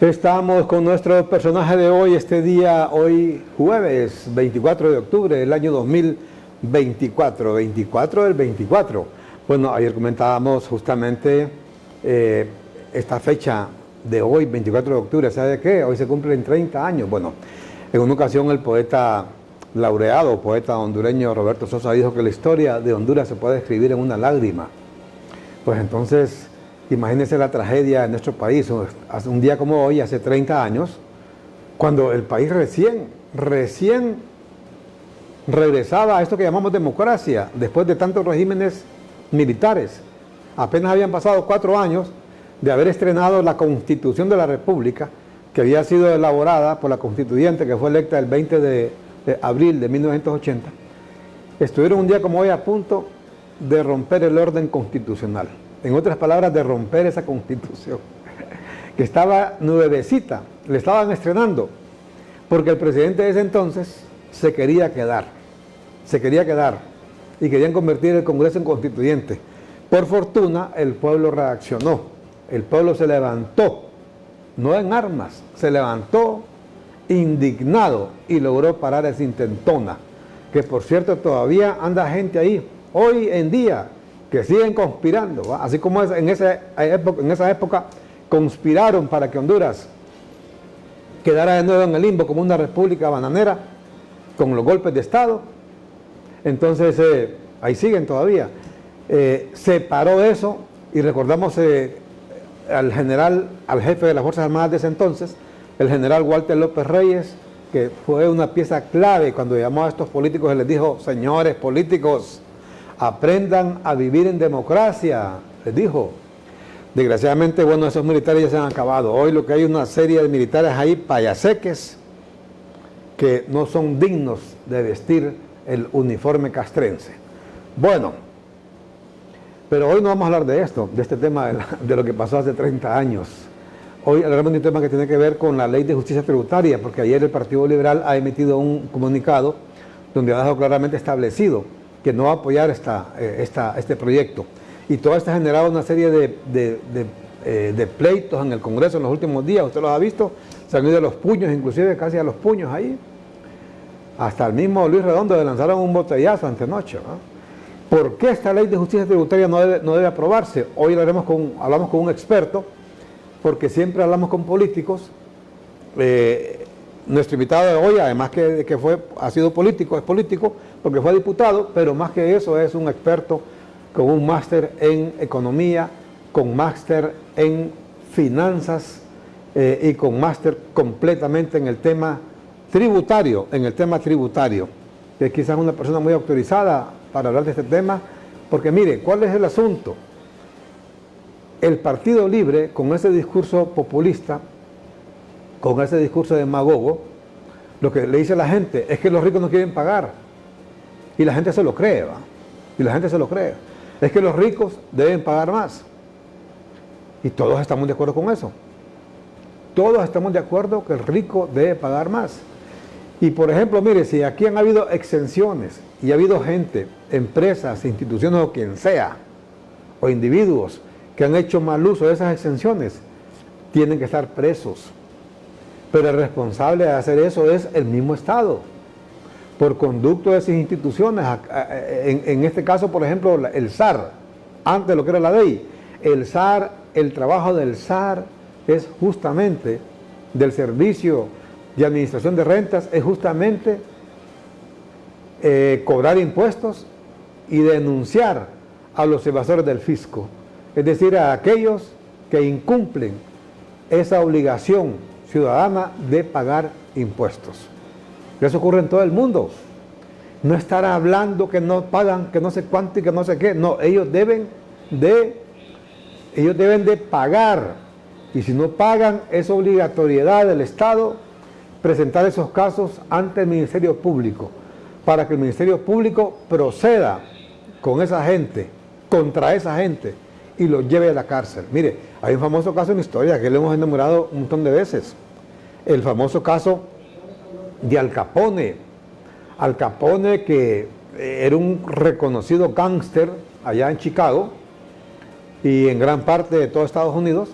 Estamos con nuestro personaje de hoy, este día, hoy jueves 24 de octubre del año 2024, 24 del 24. Bueno, ayer comentábamos justamente esta fecha de hoy, 24 de octubre, ¿sabe qué? Hoy se cumplen 30 años. Bueno, en una ocasión el poeta laureado, poeta hondureño Roberto Sosa dijo que la historia de Honduras se puede escribir en una lágrima. Pues entonces, imagínense la tragedia en nuestro país, un día como hoy, hace 30 años, cuando el país recién regresaba a esto que llamamos democracia, después de tantos regímenes militares. Apenas habían pasado 4 años de haber estrenado la Constitución de la República, que había sido elaborada por la constituyente, que fue electa el 20 de abril de 1980. Estuvieron un día como hoy a punto de romper el orden constitucional. En otras palabras, de romper esa constitución, que estaba nuevecita, le estaban estrenando, porque el presidente de ese entonces se quería quedar, y querían convertir el Congreso en constituyente. Por fortuna, el pueblo reaccionó, el pueblo se levantó, no en armas, se levantó indignado y logró parar esa intentona, que por cierto todavía anda gente ahí, hoy en día, que siguen conspirando, ¿va? Así como en esa época conspiraron para que Honduras quedara de nuevo en el limbo como una república bananera con los golpes de Estado. Entonces ahí siguen todavía. Se paró eso y recordamos al jefe de las Fuerzas Armadas de ese entonces, el general Walter López Reyes, que fue una pieza clave cuando llamó a estos políticos y les dijo: señores políticos, aprendan a vivir en democracia, les dijo. Desgraciadamente, bueno, esos militares ya se han acabado. Hoy lo que hay es una serie de militares ahí, payaseques, que no son dignos de vestir el uniforme castrense. Bueno, pero hoy no vamos a hablar de esto, de este tema de lo que pasó hace 30 años. Hoy hablaremos de un tema que tiene que ver con la Ley de Justicia Tributaria, porque ayer el Partido Liberal ha emitido un comunicado donde ha dejado claramente establecido que no va a apoyar este proyecto. Y todo esto ha generado una serie de pleitos en el Congreso en los últimos días. Usted los ha visto, se han ido a los puños, inclusive casi a los puños ahí. Hasta el mismo Luis Redondo le lanzaron un botellazo antenoche, ¿no? ¿Por qué esta ley de justicia tributaria no debe aprobarse? Hoy hablamos con un experto, porque siempre hablamos con políticos. Nuestro invitado de hoy, además que ha sido político, es político, porque fue diputado, pero más que eso es un experto con un máster en economía, con máster en finanzas y con máster completamente en el tema tributario, que es quizás una persona muy autorizada para hablar de este tema, porque mire, ¿cuál es el asunto? El Partido Libre, con ese discurso populista, con ese discurso demagogo, lo que le dice a la gente es que los ricos no quieren pagar. Y la gente se lo cree, ¿va? Y la gente se lo cree. Es que los ricos deben pagar más. Y todos estamos de acuerdo con eso. Todos estamos de acuerdo que el rico debe pagar más. Y por ejemplo, mire, si aquí han habido exenciones y ha habido gente, empresas, instituciones o quien sea, o individuos que han hecho mal uso de esas exenciones, tienen que estar presos. Pero el responsable de hacer eso es el mismo Estado, por conducto de esas instituciones. En este caso, por ejemplo, el SAR, antes de lo que era la ley, el SAR, el trabajo del SAR es justamente, del Servicio de Administración de Rentas, es justamente cobrar impuestos y denunciar a los evasores del fisco, es decir, a aquellos que incumplen esa obligación ciudadana de pagar impuestos. Eso ocurre en todo el mundo. No estar hablando que no pagan, que no sé cuánto y que no sé qué. No, ellos deben de pagar. Y si no pagan, es obligatoriedad del Estado presentar esos casos ante el Ministerio Público, para que el Ministerio Público proceda con esa gente, contra esa gente, y los lleve a la cárcel. Mire, hay un famoso caso en la historia que le hemos enumerado un montón de veces. El famoso caso de Al Capone. Al Capone, que era un reconocido gángster allá en Chicago y en gran parte de todo Estados Unidos,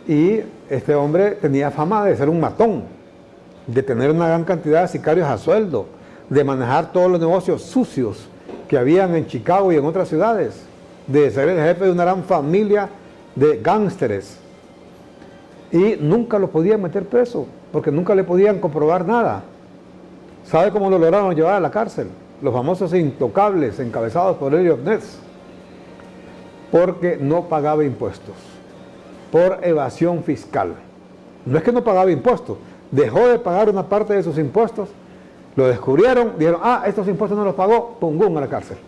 y este hombre tenía fama de ser un matón, de tener una gran cantidad de sicarios a sueldo, de manejar todos los negocios sucios que habían en Chicago y en otras ciudades, de ser el jefe de una gran familia de gángsteres. Y nunca lo podían meter preso, porque nunca le podían comprobar nada. ¿Sabe cómo lo lograron llevar a la cárcel? Los famosos intocables encabezados por Eliot Ness. Porque no pagaba impuestos, por evasión fiscal. No es que no pagaba impuestos, dejó de pagar una parte de sus impuestos, lo descubrieron, dijeron, estos impuestos no los pagó, pum, a la cárcel.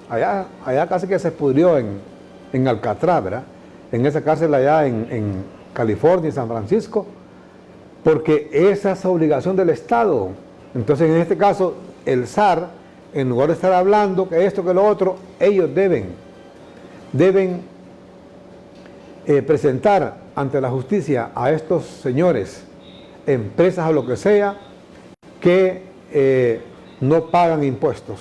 Allá casi que se pudrió en Alcatraz, ¿verdad? En esa cárcel allá en California y San Francisco, porque esa es obligación del Estado. Entonces, en este caso, el SAR, en lugar de estar hablando que esto, que lo otro, ellos deben presentar ante la justicia a estos señores, empresas o lo que sea, que no pagan impuestos.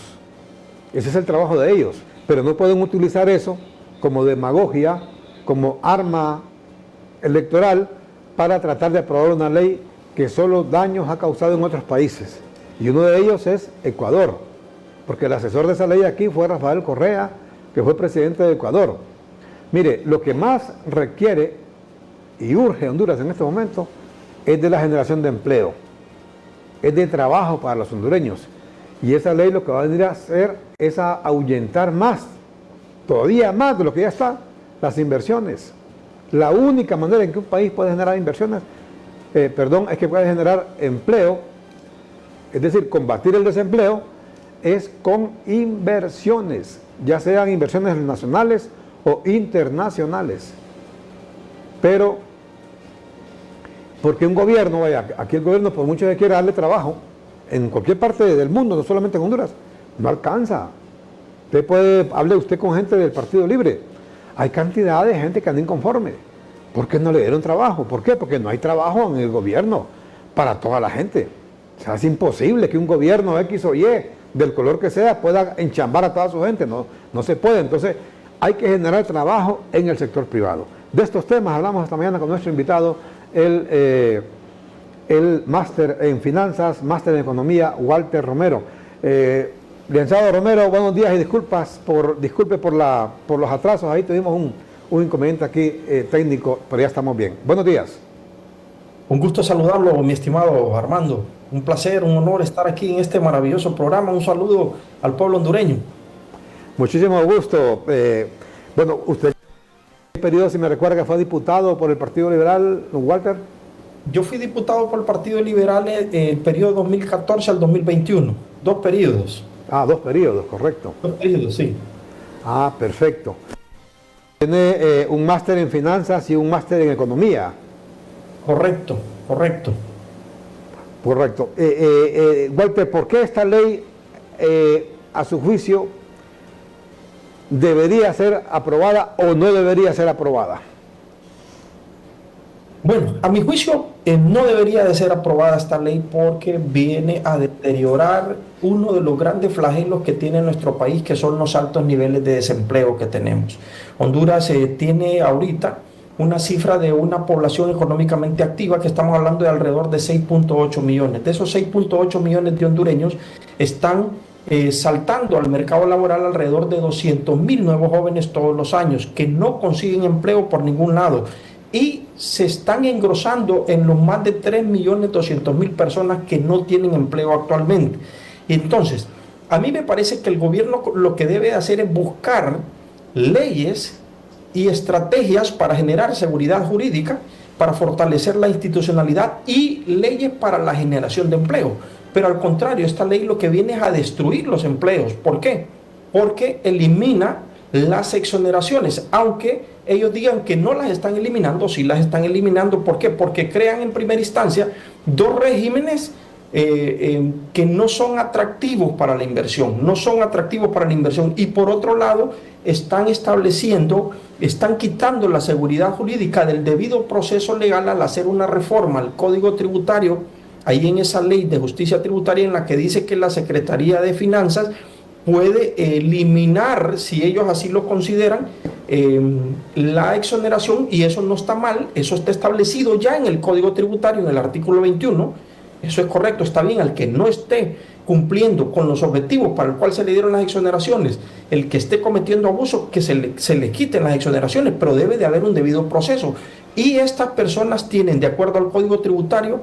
Ese es el trabajo de ellos, pero no pueden utilizar eso como demagogia, como arma electoral para tratar de aprobar una ley que solo daños ha causado en otros países. Y uno de ellos es Ecuador, porque el asesor de esa ley aquí fue Rafael Correa, que fue presidente de Ecuador. Mire, lo que más requiere y urge Honduras en este momento es de la generación de empleo, es de trabajo para los hondureños. Y esa ley lo que va a venir a hacer es a ahuyentar más, todavía más de lo que ya está, las inversiones. La única manera en que un país puede generar inversiones, es que puede generar empleo, es decir, combatir el desempleo, es con inversiones, ya sean inversiones nacionales o internacionales. Pero, porque un gobierno, aquí el gobierno por mucho que quiera darle trabajo, en cualquier parte del mundo, no solamente en Honduras, no alcanza. Hable usted con gente del Partido Libre, hay cantidad de gente que anda inconforme. ¿Por qué no le dieron trabajo? ¿Por qué? Porque no hay trabajo en el gobierno para toda la gente. O sea, es imposible que un gobierno X o Y, del color que sea, pueda enchambar a toda su gente. No se puede. Entonces, hay que generar trabajo en el sector privado. De estos temas hablamos esta mañana con nuestro invitado, el máster en finanzas, máster en economía, Walter Romero. Licenciado Romero, buenos días y disculpe por los atrasos. Ahí tuvimos un inconveniente aquí técnico, pero ya estamos bien. Buenos días. Un gusto saludarlo, mi estimado Armando. Un placer, un honor estar aquí en este maravilloso programa. Un saludo al pueblo hondureño. Muchísimo gusto. Bueno, usted, ¿qué periodo, si me recuerda, que fue diputado por el Partido Liberal, Walter? Yo fui diputado por el Partido Liberal el periodo 2014 al 2021. 2 periodos. 2 periodos, correcto. 2 periodos, sí. Perfecto. Tiene un máster en finanzas y un máster en economía. Correcto. Walter, ¿por qué esta ley, a su juicio, debería ser aprobada o no debería ser aprobada? Bueno, a mi juicio no debería de ser aprobada esta ley porque viene a deteriorar uno de los grandes flagelos que tiene nuestro país, que son los altos niveles de desempleo que tenemos. Honduras tiene ahorita una cifra de una población económicamente activa que estamos hablando de alrededor de 6.8 millones. De esos 6.8 millones de hondureños están saltando al mercado laboral alrededor de 200,000 nuevos jóvenes todos los años que no consiguen empleo por ningún lado y se están engrosando en los más de 3.200.000 personas que no tienen empleo actualmente. Y entonces, a mí me parece que el gobierno lo que debe hacer es buscar leyes y estrategias para generar seguridad jurídica, para fortalecer la institucionalidad y leyes para la generación de empleo. Pero al contrario, esta ley lo que viene es a destruir los empleos. ¿Por qué? Porque elimina las exoneraciones, aunque ellos digan que no las están eliminando, sí las están eliminando. ¿Por qué? Porque crean en primera instancia 2 regímenes que no son atractivos para la inversión, y por otro lado están quitando la seguridad jurídica del debido proceso legal al hacer una reforma al Código Tributario, ahí en esa ley de justicia tributaria en la que dice que la Secretaría de Finanzas puede eliminar, si ellos así lo consideran, la exoneración, y eso no está mal, eso está establecido ya en el Código Tributario, en el artículo 21, eso es correcto, está bien. Al que no esté cumpliendo con los objetivos para el cual se le dieron las exoneraciones, el que esté cometiendo abuso, que se le quiten las exoneraciones, pero debe de haber un debido proceso. Y estas personas tienen, de acuerdo al Código Tributario,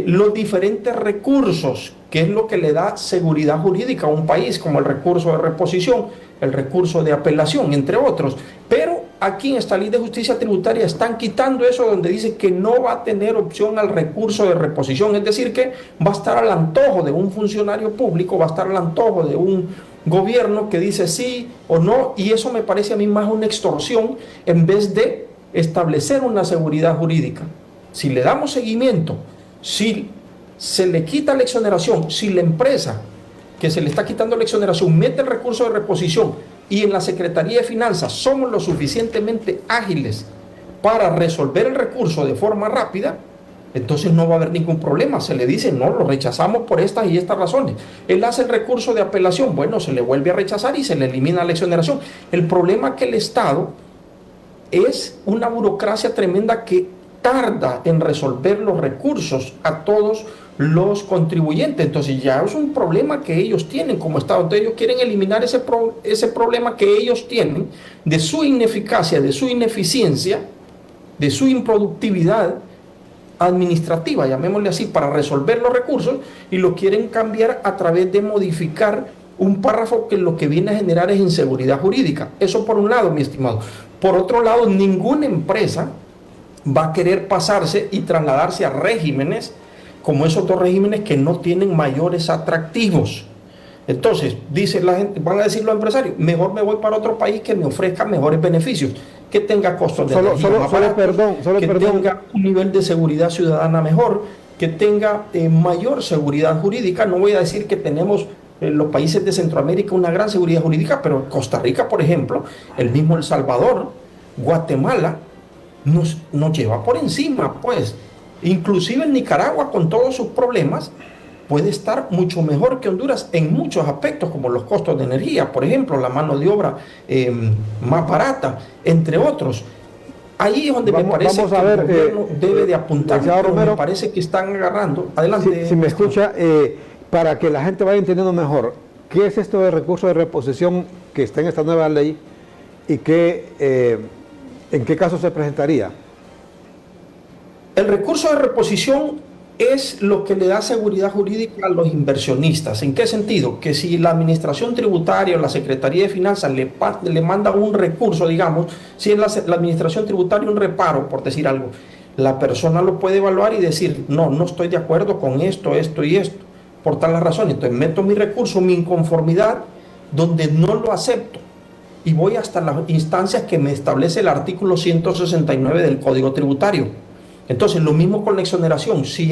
los diferentes recursos, que es lo que le da seguridad jurídica a un país, como el recurso de reposición, el recurso de apelación, entre otros. Pero aquí en esta ley de justicia tributaria están quitando eso, donde dice que no va a tener opción al recurso de reposición, es decir, que va a estar al antojo de un funcionario público, va a estar al antojo de un gobierno que dice sí o no, y eso me parece a mí más una extorsión en vez de establecer una seguridad jurídica. Si le damos seguimiento, si se le quita la exoneración, si la empresa que se le está quitando la exoneración mete el recurso de reposición, y en la Secretaría de Finanzas somos lo suficientemente ágiles para resolver el recurso de forma rápida, entonces no va a haber ningún problema. Se le dice, no, lo rechazamos por estas y estas razones. Él hace el recurso de apelación, bueno, se le vuelve a rechazar y se le elimina la exoneración. El problema es que el Estado es una burocracia tremenda que tarda en resolver los recursos a todos los contribuyentes. Entonces ya es un problema que ellos tienen como Estado. Entonces ellos quieren eliminar ese problema que ellos tienen de su ineficacia, de su ineficiencia, de su improductividad administrativa, llamémosle así, para resolver los recursos, y lo quieren cambiar a través de modificar un párrafo que lo que viene a generar es inseguridad jurídica. Eso por un lado, mi estimado. Por otro lado, ninguna empresa va a querer pasarse y trasladarse a regímenes como esos dos regímenes que no tienen mayores atractivos. Entonces, dice la gente, van a decir los empresarios, mejor me voy para otro país que me ofrezca mejores beneficios, que tenga costos de energía más baratos, que tenga un nivel de seguridad ciudadana mejor, que tenga mayor seguridad jurídica. No voy a decir que tenemos los países de Centroamérica una gran seguridad jurídica, pero Costa Rica, por ejemplo, el mismo El Salvador, Guatemala, nos lleva por encima, pues. Inclusive en Nicaragua, con todos sus problemas, puede estar mucho mejor que Honduras en muchos aspectos, como los costos de energía, por ejemplo, la mano de obra más barata, entre otros. Ahí es donde me parece que el gobierno debe de apuntar, pero Romero, me parece que están agarrando. Adelante. Si me escucha, para que la gente vaya entendiendo mejor, ¿qué es esto de recurso de reposición que está en esta nueva ley y en qué caso se presentaría? El recurso de reposición es lo que le da seguridad jurídica a los inversionistas. ¿En qué sentido? Que si la Administración Tributaria o la Secretaría de Finanzas le manda un recurso, digamos, si es la Administración Tributaria un reparo, por decir algo, la persona lo puede evaluar y decir, no estoy de acuerdo con esto, esto y esto, por tal razón. Entonces meto mi recurso, mi inconformidad, donde no lo acepto, y voy hasta las instancias que me establece el artículo 169 del Código Tributario. Entonces, lo mismo con la exoneración. Si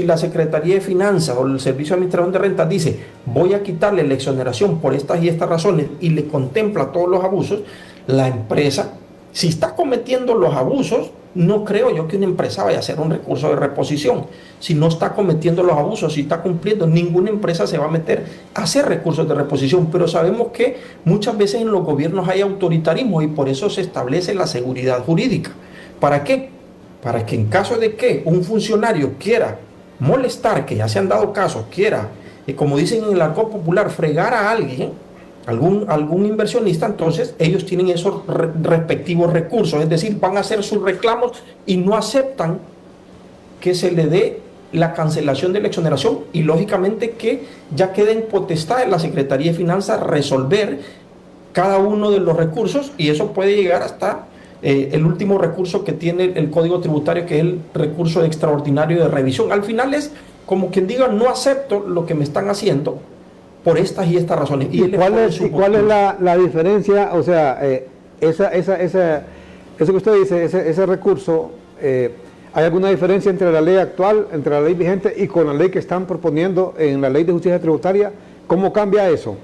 la Secretaría de Finanzas o el Servicio de Administración de Rentas dice, voy a quitarle la exoneración por estas y estas razones, y le contempla todos los abusos, la empresa, si está cometiendo los abusos, no creo yo que una empresa vaya a hacer un recurso de reposición. Si no está cometiendo los abusos, si está cumpliendo, ninguna empresa se va a meter a hacer recursos de reposición. Pero sabemos que muchas veces en los gobiernos hay autoritarismo, y por eso se establece la seguridad jurídica. ¿Para qué? Para que en caso de que un funcionario quiera molestar, que ya se han dado casos, quiera, como dicen en el argot popular, fregar a alguien, algún inversionista, entonces ellos tienen esos respectivos recursos, es decir, van a hacer sus reclamos y no aceptan que se le dé la cancelación de la exoneración, y lógicamente que ya queda en potestad de la Secretaría de Finanzas resolver cada uno de los recursos, y eso puede llegar hasta el último recurso que tiene el Código Tributario, que es el recurso extraordinario de revisión. Al final es como quien diga, no acepto lo que me están haciendo por estas y estas razones. ¿Y cuál es la diferencia? O sea, eso que usted dice, ese recurso, ¿hay alguna diferencia entre la ley actual, entre la ley vigente y con la ley que están proponiendo en la ley de justicia tributaria? ¿Cómo cambia eso?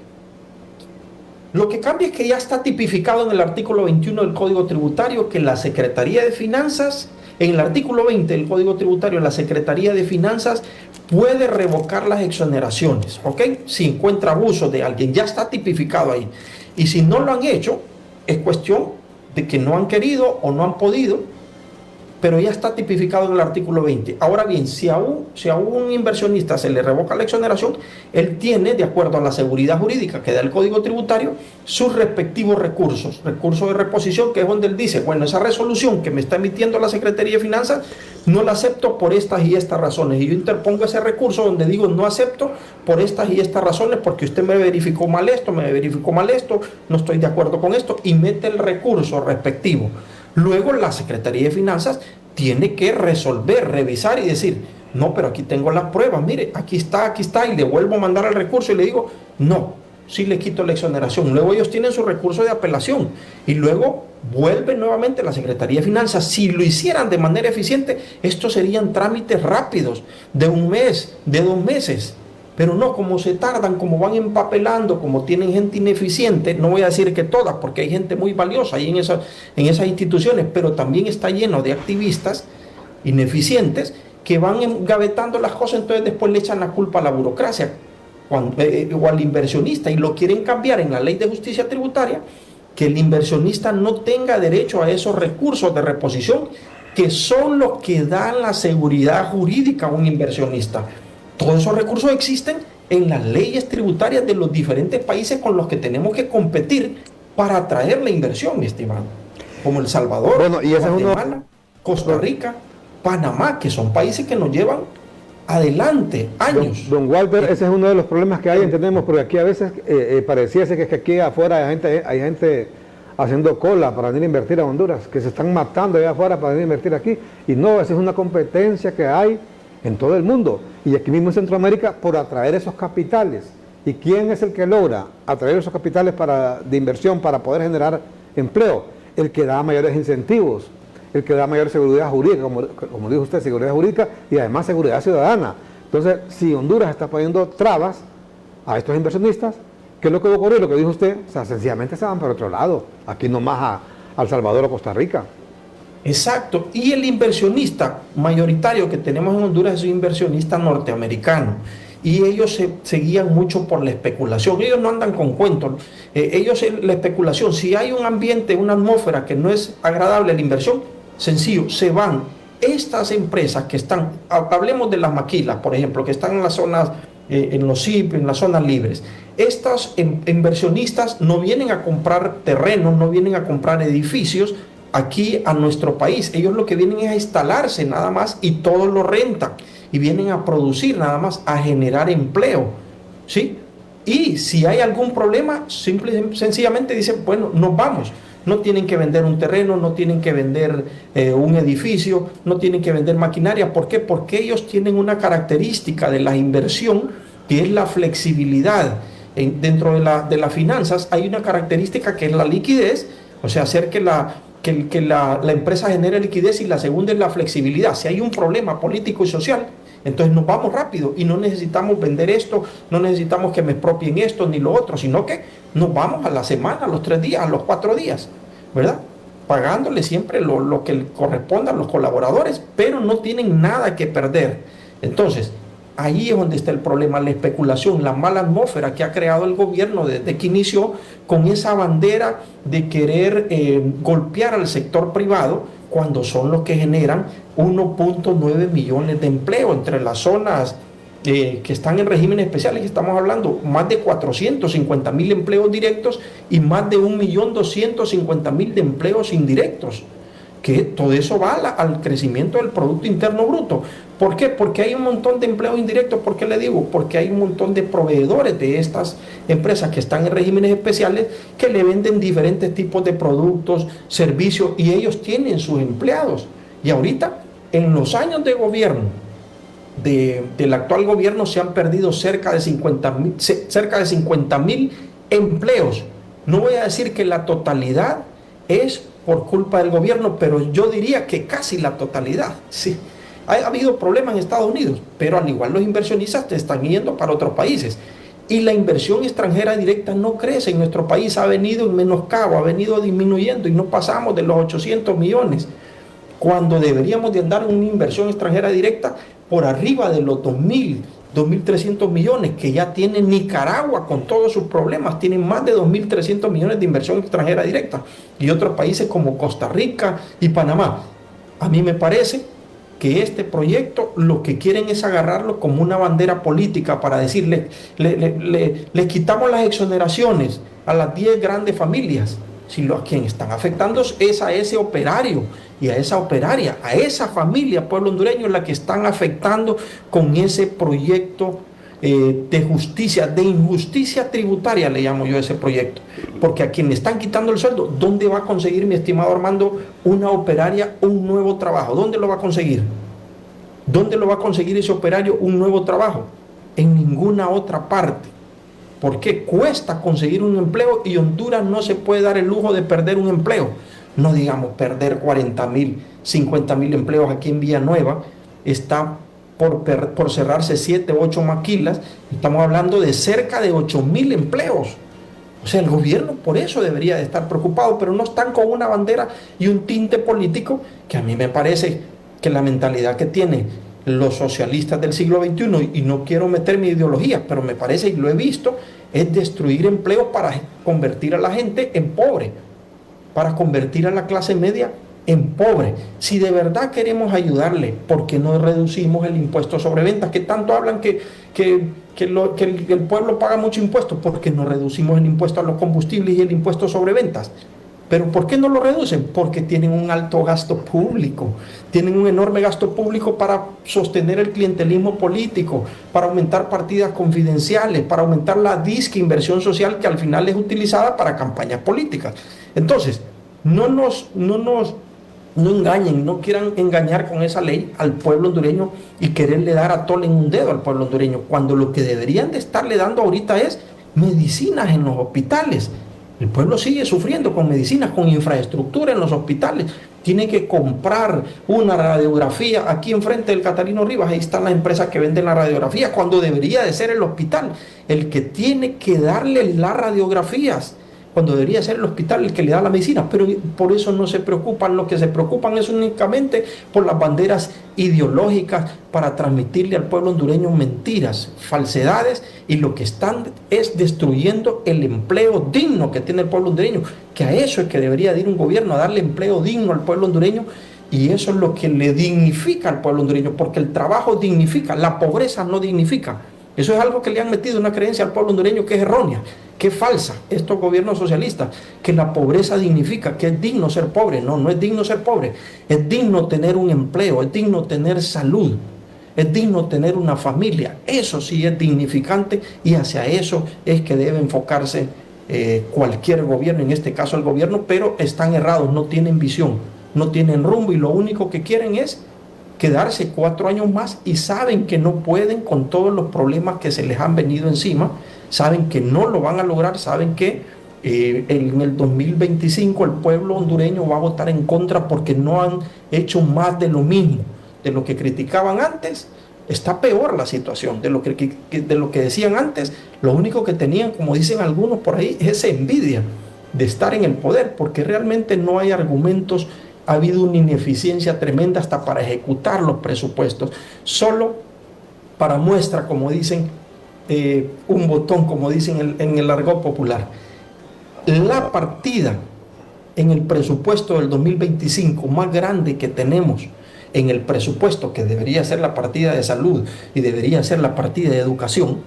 Lo que cambia es que ya está tipificado en el artículo 21 del Código Tributario que la Secretaría de Finanzas, en el artículo 20 del Código Tributario, la Secretaría de Finanzas puede revocar las exoneraciones, ¿ok? Si encuentra abuso de alguien, ya está tipificado ahí. Y si no lo han hecho, es cuestión de que no han querido o no han podido, pero ya está tipificado en el artículo 20. Ahora bien, si a un inversionista se le revoca la exoneración, él tiene, de acuerdo a la seguridad jurídica que da el Código Tributario, sus respectivos recursos de reposición, que es donde él dice, bueno, esa resolución que me está emitiendo la Secretaría de Finanzas, no la acepto por estas y estas razones. Y yo interpongo ese recurso donde digo, no acepto por estas y estas razones, porque usted me verificó mal esto, no estoy de acuerdo con esto, y mete el recurso respectivo. Luego la Secretaría de Finanzas tiene que resolver, revisar y decir, no, pero aquí tengo las pruebas, mire, aquí está, y le vuelvo a mandar el recurso y le digo, no, sí le quito la exoneración. Luego ellos tienen su recurso de apelación y luego vuelve nuevamente la Secretaría de Finanzas. Si lo hicieran de manera eficiente, estos serían trámites rápidos, de un mes, de 2 meses. Pero no, como se tardan, como van empapelando, como tienen gente ineficiente, no voy a decir que todas, porque hay gente muy valiosa ahí en esas instituciones, pero también está lleno de activistas ineficientes que van engavetando las cosas, entonces después le echan la culpa a la burocracia o al inversionista y lo quieren cambiar en la Ley de Justicia Tributaria, que el inversionista no tenga derecho a esos recursos de reposición que son los que dan la seguridad jurídica a un inversionista. Todos esos recursos existen en las leyes tributarias de los diferentes países con los que tenemos que competir para atraer la inversión, mi estimado. Como El Salvador, Guatemala, Costa Rica, Panamá, que son países que nos llevan adelante años. Don Walter, ese es uno de los problemas que hay, entendemos, porque aquí a veces pareciese que aquí afuera hay gente haciendo cola para venir a invertir a Honduras, que se están matando allá afuera para venir a invertir aquí. Y no, esa es una competencia que hay en todo el mundo y aquí mismo en Centroamérica por atraer esos capitales. ¿Y quién es el que logra atraer esos capitales de inversión para poder generar empleo? El que da mayores incentivos, el que da mayor seguridad jurídica, como dijo usted, seguridad jurídica y además seguridad ciudadana. Entonces, si Honduras está poniendo trabas a estos inversionistas, ¿qué es lo que va a ocurrir? Lo que dijo usted, o sea, sencillamente se van para otro lado, aquí nomás a El Salvador o Costa Rica. Exacto, y el inversionista mayoritario que tenemos en Honduras es un inversionista norteamericano y ellos se guían mucho por la especulación, ellos no andan con cuentos, la especulación, si hay un ambiente, una atmósfera que no es agradable a la inversión, sencillo, se van. Estas empresas que están, hablemos de las maquilas, por ejemplo, que están en las zonas, en los CIP, en las zonas libres, estos inversionistas no vienen a comprar terrenos, no vienen a comprar edificios, aquí a nuestro país. Ellos lo que vienen es a instalarse nada más y todo lo rentan y vienen a producir nada más, a generar empleo, ¿sí? Y si hay algún problema, sencillamente dicen, bueno, nos vamos. No tienen que vender un terreno, no tienen que vender un edificio, no tienen que vender maquinaria. ¿Por qué? Porque ellos tienen una característica de la inversión que es la flexibilidad. Dentro de las finanzas hay una característica que es la liquidez, o sea, hacer que la empresa genere liquidez, y la segunda es la flexibilidad. Si hay un problema político y social, entonces nos vamos rápido y no necesitamos vender esto, no necesitamos que me expropien esto ni lo otro, sino que nos vamos a la semana, a los 3 días, a los 4 días, ¿verdad? Pagándole siempre lo que corresponda a los colaboradores, pero no tienen nada que perder. Entonces, ahí es donde está el problema, la especulación, la mala atmósfera que ha creado el gobierno desde que inició con esa bandera de querer golpear al sector privado, cuando son los que generan 1.9 millones de empleo entre las zonas que están en regímenes especiales. Estamos hablando más de 450.000 empleos directos y más de 1.250.000 de empleos indirectos, que todo eso va al crecimiento del Producto Interno Bruto. ¿Por qué? Porque hay un montón de empleos indirectos. ¿Por qué le digo? Porque hay un montón de proveedores de estas empresas que están en regímenes especiales que le venden diferentes tipos de productos, servicios, y ellos tienen sus empleados. Y ahorita, en los años de gobierno del actual gobierno, se han perdido cerca de 50.000 empleos. No voy a decir que la totalidad es por culpa del gobierno, pero yo diría que casi la totalidad, sí. Ha habido problemas en Estados Unidos, pero al igual los inversionistas te están yendo para otros países. Y la inversión extranjera directa no crece en nuestro país, ha venido en menoscabo, ha venido disminuyendo y no pasamos de los 800 millones, cuando deberíamos de andar en una inversión extranjera directa por arriba de los 2.000, 2.300 millones que ya tiene Nicaragua con todos sus problemas, tienen más de 2.300 millones de inversión extranjera directa, y otros países como Costa Rica y Panamá. A mí me parece que este proyecto lo que quieren es agarrarlo como una bandera política para decirle, le quitamos las exoneraciones a las 10 grandes familias. Si a quien están afectando es a ese operario y a esa operaria, a esa familia, pueblo hondureño, la que están afectando con ese proyecto de justicia, de injusticia tributaria, le llamo yo a ese proyecto. Porque a quien le están quitando el sueldo, ¿dónde va a conseguir, mi estimado Armando, una operaria un nuevo trabajo? ¿Dónde lo va a conseguir? ¿Dónde lo va a conseguir ese operario un nuevo trabajo? En ninguna otra parte. Porque cuesta conseguir un empleo y Honduras no se puede dar el lujo de perder un empleo. No digamos perder 40.000, 50.000 empleos aquí en Villanueva. Está por cerrarse 7 u 8 maquilas. Estamos hablando de cerca de 8.000 empleos. O sea, el gobierno por eso debería de estar preocupado, pero no están con una bandera y un tinte político que a mí me parece que la mentalidad que tienen los socialistas del siglo XXI, y no quiero meter mi ideología, pero me parece, y lo he visto, es destruir empleo para convertir a la gente en pobre, para convertir a la clase media en pobre. Si de verdad queremos ayudarle, ¿por qué no reducimos el impuesto sobre ventas? Que tanto hablan que el pueblo paga mucho impuesto. ¿Por qué no reducimos el impuesto a los combustibles y el impuesto sobre ventas? ¿Pero por qué no lo reducen? Porque tienen un alto gasto público, tienen un enorme gasto público para sostener el clientelismo político, para aumentar partidas confidenciales, para aumentar la disque inversión social que al final es utilizada para campañas políticas. Entonces, no engañen, no quieran engañar con esa ley al pueblo hondureño y quererle dar a tole en un dedo al pueblo hondureño, cuando lo que deberían de estarle dando ahorita es medicinas en los hospitales. El pueblo sigue sufriendo con medicinas, con infraestructura en los hospitales. Tiene que comprar una radiografía aquí enfrente del Catalino Rivas. Ahí están las empresas que venden la radiografía, cuando debería de ser el hospital el que tiene que darle las radiografías, cuando debería ser el hospital el que le da la medicina. Pero por eso no se preocupan. Lo que se preocupan es únicamente por las banderas ideológicas para transmitirle al pueblo hondureño mentiras, falsedades, y lo que están es destruyendo el empleo digno que tiene el pueblo hondureño, que a eso es que debería de ir un gobierno, a darle empleo digno al pueblo hondureño, y eso es lo que le dignifica al pueblo hondureño, porque el trabajo dignifica, la pobreza no dignifica. Eso es algo que le han metido una creencia al pueblo hondureño que es errónea, que es falsa, estos gobiernos socialistas, que la pobreza dignifica, que es digno ser pobre. No, no es digno ser pobre, es digno tener un empleo, es digno tener salud, es digno tener una familia. Eso sí es dignificante, y hacia eso es que debe enfocarse cualquier gobierno, en este caso el gobierno, pero están errados, no tienen visión, no tienen rumbo, y lo único que quieren es quedarse 4 años más, y saben que no pueden con todos los problemas que se les han venido encima, saben que no lo van a lograr, saben que en el 2025 el pueblo hondureño va a votar en contra porque no han hecho más de lo mismo, de lo que criticaban antes. Está peor la situación de lo que decían antes. Lo único que tenían, como dicen algunos por ahí, es esa envidia de estar en el poder, porque realmente no hay argumentos. Ha habido una ineficiencia tremenda hasta para ejecutar los presupuestos. Solo para muestra, como dicen, un botón, como dicen en el argot popular. La partida en el presupuesto del 2025 más grande que tenemos en el presupuesto, que debería ser la partida de salud y debería ser la partida de educación,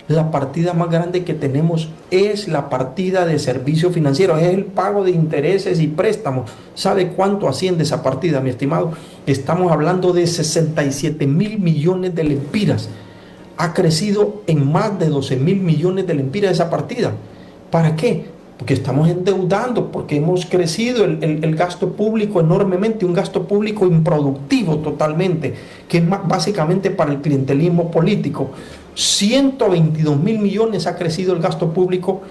la partida más grande que tenemos es la partida de servicios financieros, es el pago de intereses y préstamos. ¿Sabe cuánto asciende esa partida, mi estimado? Estamos hablando de 67.000 millones de lempiras. Ha crecido en más de 12.000 millones de lempiras esa partida. ¿Para qué? Porque estamos endeudando, porque hemos crecido el gasto público enormemente, un gasto público improductivo totalmente, que es básicamente para el clientelismo político. 122.000 millones ha crecido el gasto público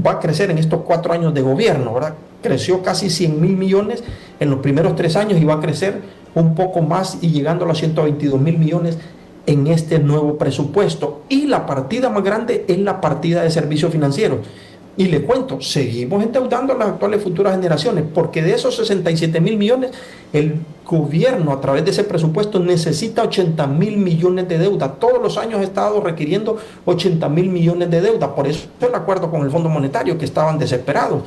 va a crecer en estos 4 años de gobierno, ¿verdad? Creció casi 100.000 millones en los primeros 3 años, y va a crecer un poco más y llegando a los 122.000 millones en este nuevo presupuesto. Y la partida más grande es la partida de servicios financieros. Y le cuento, seguimos endeudando a las actuales futuras generaciones, porque de esos 67.000 millones, el gobierno a través de ese presupuesto necesita 80.000 millones de deuda. Todos los años ha estado requiriendo 80.000 millones de deuda. Por eso el acuerdo con el Fondo Monetario, que estaban desesperados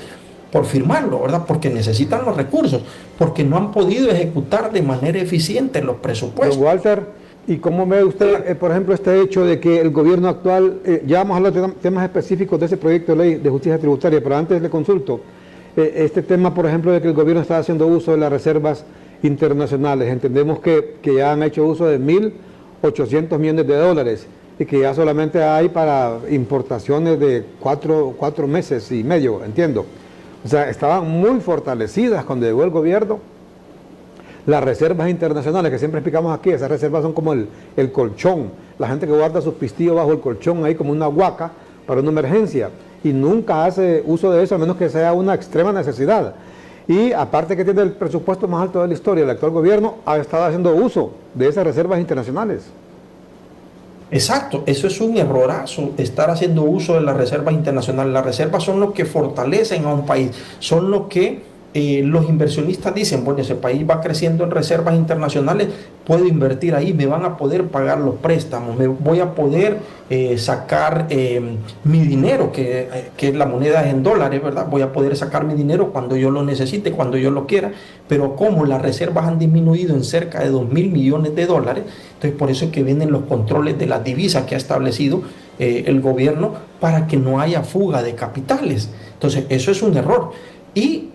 por firmarlo, ¿verdad? Porque necesitan los recursos, porque no han podido ejecutar de manera eficiente los presupuestos. Don Walter, ¿y cómo ve usted, por ejemplo, este hecho de que el gobierno actual, ya vamos a hablar de temas específicos de ese proyecto de ley de justicia tributaria, pero antes le consulto, este tema, por ejemplo, de que el gobierno está haciendo uso de las reservas internacionales? Entendemos que ya han hecho uso de 1.800 millones de dólares y que ya solamente hay para importaciones de cuatro meses y medio, entiendo. O sea, estaban muy fortalecidas cuando llegó el gobierno las reservas internacionales, que siempre explicamos aquí. Esas reservas son como el colchón, la gente que guarda sus pistillos bajo el colchón ahí como una huaca para una emergencia, y nunca hace uso de eso a menos que sea una extrema necesidad. Y aparte que tiene el presupuesto más alto de la historia, el actual gobierno ha estado haciendo uso de esas reservas internacionales. Exacto, eso es un errorazo, estar haciendo uso de las reservas internacionales. Las reservas son lo que fortalecen a un país, son lo que los inversionistas dicen, bueno, ese país va creciendo en reservas internacionales, puedo invertir ahí, me van a poder pagar los préstamos, me voy a poder sacar mi dinero, que es la moneda es en dólares, ¿verdad? Voy a poder sacar mi dinero cuando yo lo necesite, cuando yo lo quiera, pero como las reservas han disminuido en cerca de 2.000 millones de dólares, entonces por eso es que vienen los controles de las divisas que ha establecido el gobierno para que no haya fuga de capitales. Entonces eso es un error. Y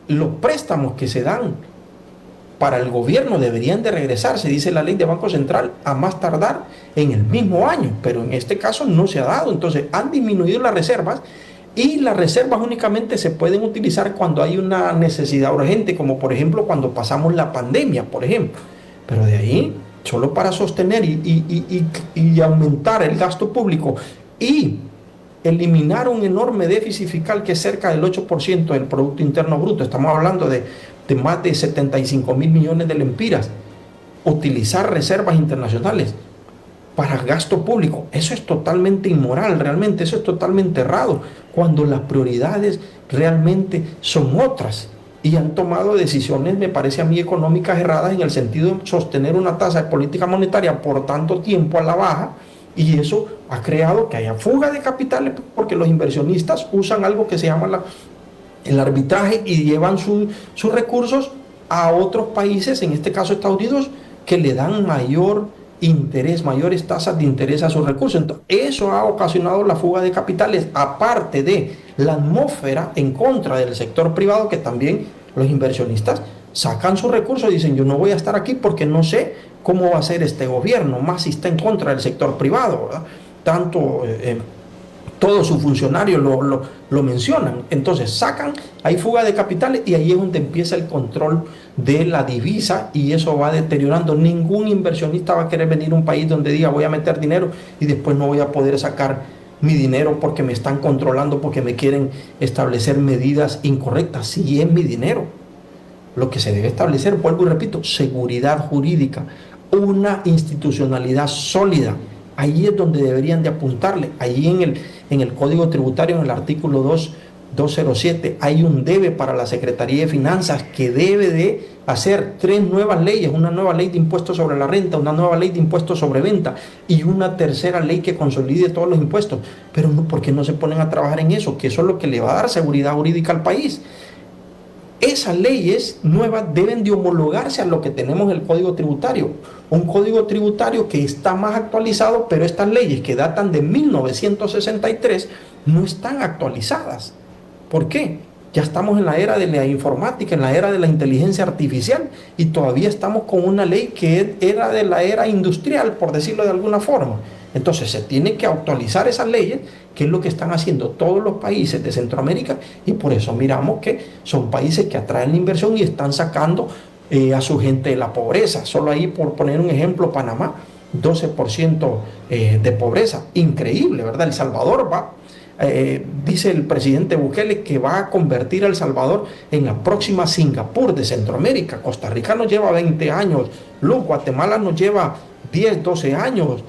los préstamos que se dan para el gobierno deberían de regresarse, dice la ley de Banco Central, a más tardar en el mismo año, pero en este caso no se ha dado. Entonces han disminuido las reservas, y las reservas únicamente se pueden utilizar cuando hay una necesidad urgente, como por ejemplo cuando pasamos la pandemia, por ejemplo. Pero de ahí, solo para sostener y aumentar el gasto público y eliminar un enorme déficit fiscal que es cerca del 8% del Producto Interno Bruto, estamos hablando de más de 75.000 millones de lempiras, utilizar reservas internacionales para gasto público, eso es totalmente inmoral, realmente, eso es totalmente errado, cuando las prioridades realmente son otras, y han tomado decisiones, me parece a mí, económicas erradas, en el sentido de sostener una tasa de política monetaria por tanto tiempo a la baja, y eso ha creado que haya fuga de capitales, porque los inversionistas usan algo que se llama el arbitraje, y llevan sus recursos a otros países, en este caso Estados Unidos, que le dan mayor interés, mayores tasas de interés a sus recursos. Entonces, eso ha ocasionado la fuga de capitales, aparte de la atmósfera en contra del sector privado, que también los inversionistas sacan sus recursos y dicen, yo no voy a estar aquí porque no sé cómo va a ser este gobierno, más si está en contra del sector privado, ¿verdad? Tanto todos sus funcionarios lo mencionan. Entonces sacan, hay fuga de capitales, y ahí es donde empieza el control de la divisa, y eso va deteriorando. Ningún inversionista va a querer venir a un país donde diga voy a meter dinero y después no voy a poder sacar mi dinero porque me están controlando, porque me quieren establecer medidas incorrectas. Si es mi dinero, lo que se debe establecer, vuelvo y repito, seguridad jurídica, una institucionalidad sólida. Ahí es donde deberían de apuntarle. Allí en el Código Tributario, en el artículo 207, hay un debe para la Secretaría de Finanzas, que debe de hacer 3 nuevas leyes: una nueva ley de impuestos sobre la renta, una nueva ley de impuestos sobre venta y una tercera ley que consolide todos los impuestos. Pero no, ¿por qué no se ponen a trabajar en eso? Que eso es lo que le va a dar seguridad jurídica al país. Esas leyes nuevas deben de homologarse a lo que tenemos en el Código Tributario. Un Código Tributario que está más actualizado, pero estas leyes que datan de 1963 no están actualizadas. ¿Por qué? Ya estamos en la era de la informática, en la era de la inteligencia artificial, y todavía estamos con una ley que era de la era industrial, por decirlo de alguna forma. Entonces se tiene que actualizar esas leyes, que es lo que están haciendo todos los países de Centroamérica, y por eso miramos que son países que atraen la inversión y están sacando a su gente de la pobreza. Solo ahí, por poner un ejemplo, Panamá, 12% de pobreza. Increíble, ¿verdad? El Salvador dice el presidente Bukele que va a convertir a El Salvador en la próxima Singapur de Centroamérica. Costa Rica nos lleva 20 años, Guatemala nos lleva 10, 12 años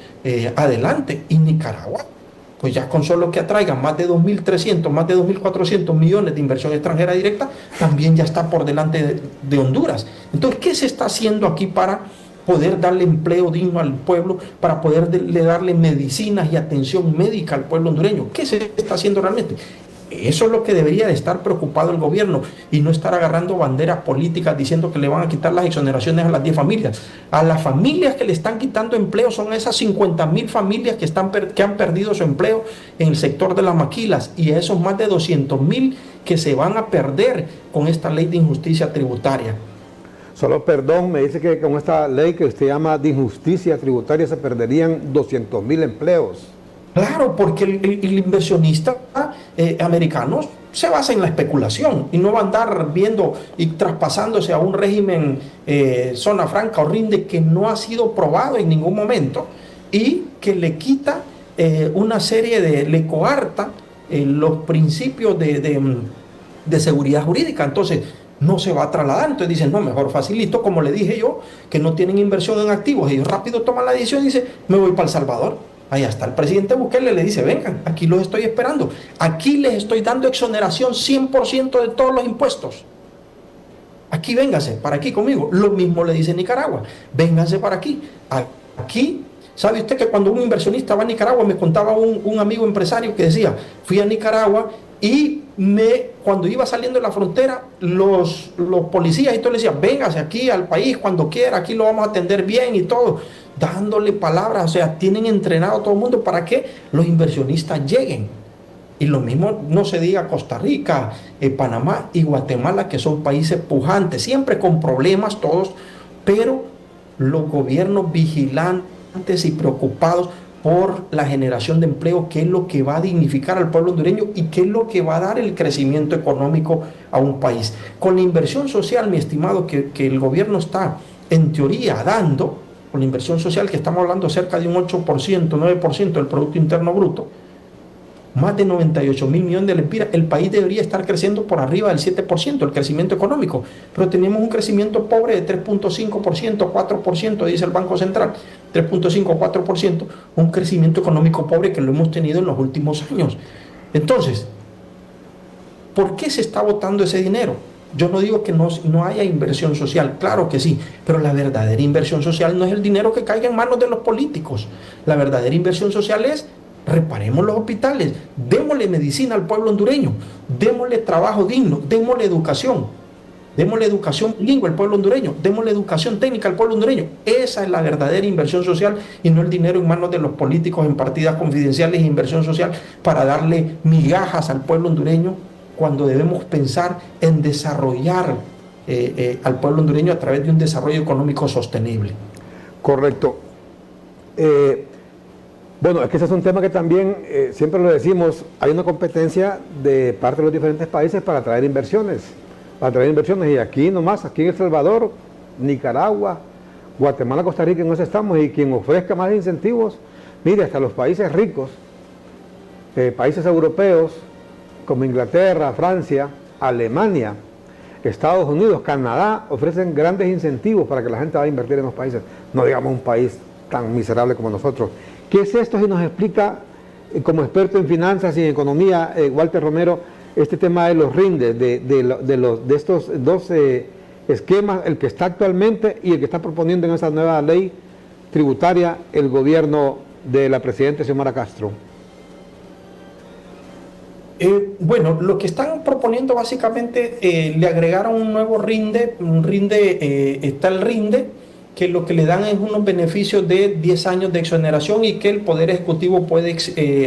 adelante, y Nicaragua pues ya con solo que atraigan más de 2.300, más de 2.400 millones de inversión extranjera directa, también ya está por delante de Honduras. Entonces, ¿qué se está haciendo aquí para poder darle empleo digno al pueblo, para poder darle medicinas y atención médica al pueblo hondureño? ¿Qué se está haciendo realmente? Eso es lo que debería de estar preocupado el gobierno y no estar agarrando banderas políticas diciendo que le van a quitar las exoneraciones a las 10 familias. A las familias que le están quitando empleo son esas 50.000 familias que han perdido su empleo en el sector de las maquilas, y a esos más de 200.000 que se van a perder con esta ley de injusticia tributaria. Solo perdón, me dice que con esta ley que usted llama de injusticia tributaria se perderían 200.000 empleos. Claro, porque el inversionista americano se basa en la especulación y no va a andar viendo y traspasándose a un régimen zona franca o rinde que no ha sido probado en ningún momento y que le quita una serie le coarta los principios de seguridad jurídica. Entonces, no se va a trasladar. Entonces dicen, no, mejor facilito, como le dije yo, que no tienen inversión en activos. Ellos rápido toman la decisión y dicen, me voy para El Salvador. Ahí está el presidente Bukele, le dice, vengan, aquí los estoy esperando. Aquí les estoy dando exoneración 100% de todos los impuestos. Aquí vénganse, para aquí conmigo. Lo mismo le dice Nicaragua, vénganse para aquí. Aquí, ¿sabe usted que cuando un inversionista va a Nicaragua, me contaba un amigo empresario que decía, fui a Nicaragua y cuando iba saliendo de la frontera, los policías y todo le decían, véngase aquí al país cuando quiera, aquí lo vamos a atender bien y todo, dándole palabras, o sea, tienen entrenado a todo el mundo para que los inversionistas lleguen. Y lo mismo no se diga Costa Rica, Panamá y Guatemala, que son países pujantes, siempre con problemas todos, pero los gobiernos vigilantes y preocupados por la generación de empleo, que es lo que va a dignificar al pueblo hondureño y que es lo que va a dar el crecimiento económico a un país. Con la inversión social, mi estimado, que el gobierno está en teoría dando, con la inversión social que estamos hablando cerca de un 8%, 9% del Producto Interno Bruto, más de 98.000 millones de lempiras, el país debería estar creciendo por arriba del 7%, el crecimiento económico, pero tenemos un crecimiento pobre de 3.5%, 4%, dice el Banco Central, 3.5, 4%, un crecimiento económico pobre que lo hemos tenido en los últimos años. Entonces, ¿por qué se está botando ese dinero? Yo no digo que no haya inversión social, claro que sí, pero la verdadera inversión social no es el dinero que caiga en manos de los políticos. La verdadera inversión social es reparemos los hospitales, démosle medicina al pueblo hondureño, démosle trabajo digno, démosle educación bilingüe al pueblo hondureño, démosle educación técnica al pueblo hondureño. Esa es la verdadera inversión social y no el dinero en manos de los políticos en partidas confidenciales e inversión social para darle migajas al pueblo hondureño, cuando debemos pensar en desarrollar al pueblo hondureño a través de un desarrollo económico sostenible. Correcto. Bueno, es que ese es un tema que también, siempre lo decimos, hay una competencia de parte de los diferentes países para atraer inversiones, y aquí nomás, aquí en El Salvador, Nicaragua, Guatemala, Costa Rica, en eso estamos, y quien ofrezca más incentivos, mire, hasta los países ricos, países europeos, como Inglaterra, Francia, Alemania, Estados Unidos, Canadá, ofrecen grandes incentivos para que la gente vaya a invertir en los países, no digamos un país tan miserable como nosotros. ¿Qué es esto? Si nos explica, como experto en finanzas y en economía, Walter Romero, este tema de los rindes, de estos dos esquemas, el que está actualmente y el que está proponiendo en esa nueva ley tributaria el gobierno de la presidenta Xiomara Castro. Bueno, lo que están proponiendo básicamente, le agregaron un nuevo rinde, está el rinde, que lo que le dan es unos beneficios de 10 años de exoneración y que el Poder Ejecutivo puede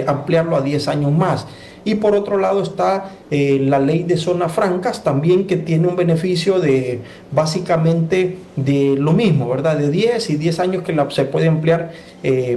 ampliarlo a 10 años más. Y por otro lado está la ley de zonas francas también, que tiene un beneficio de básicamente de lo mismo, ¿verdad? De 10 y 10 años que se puede ampliar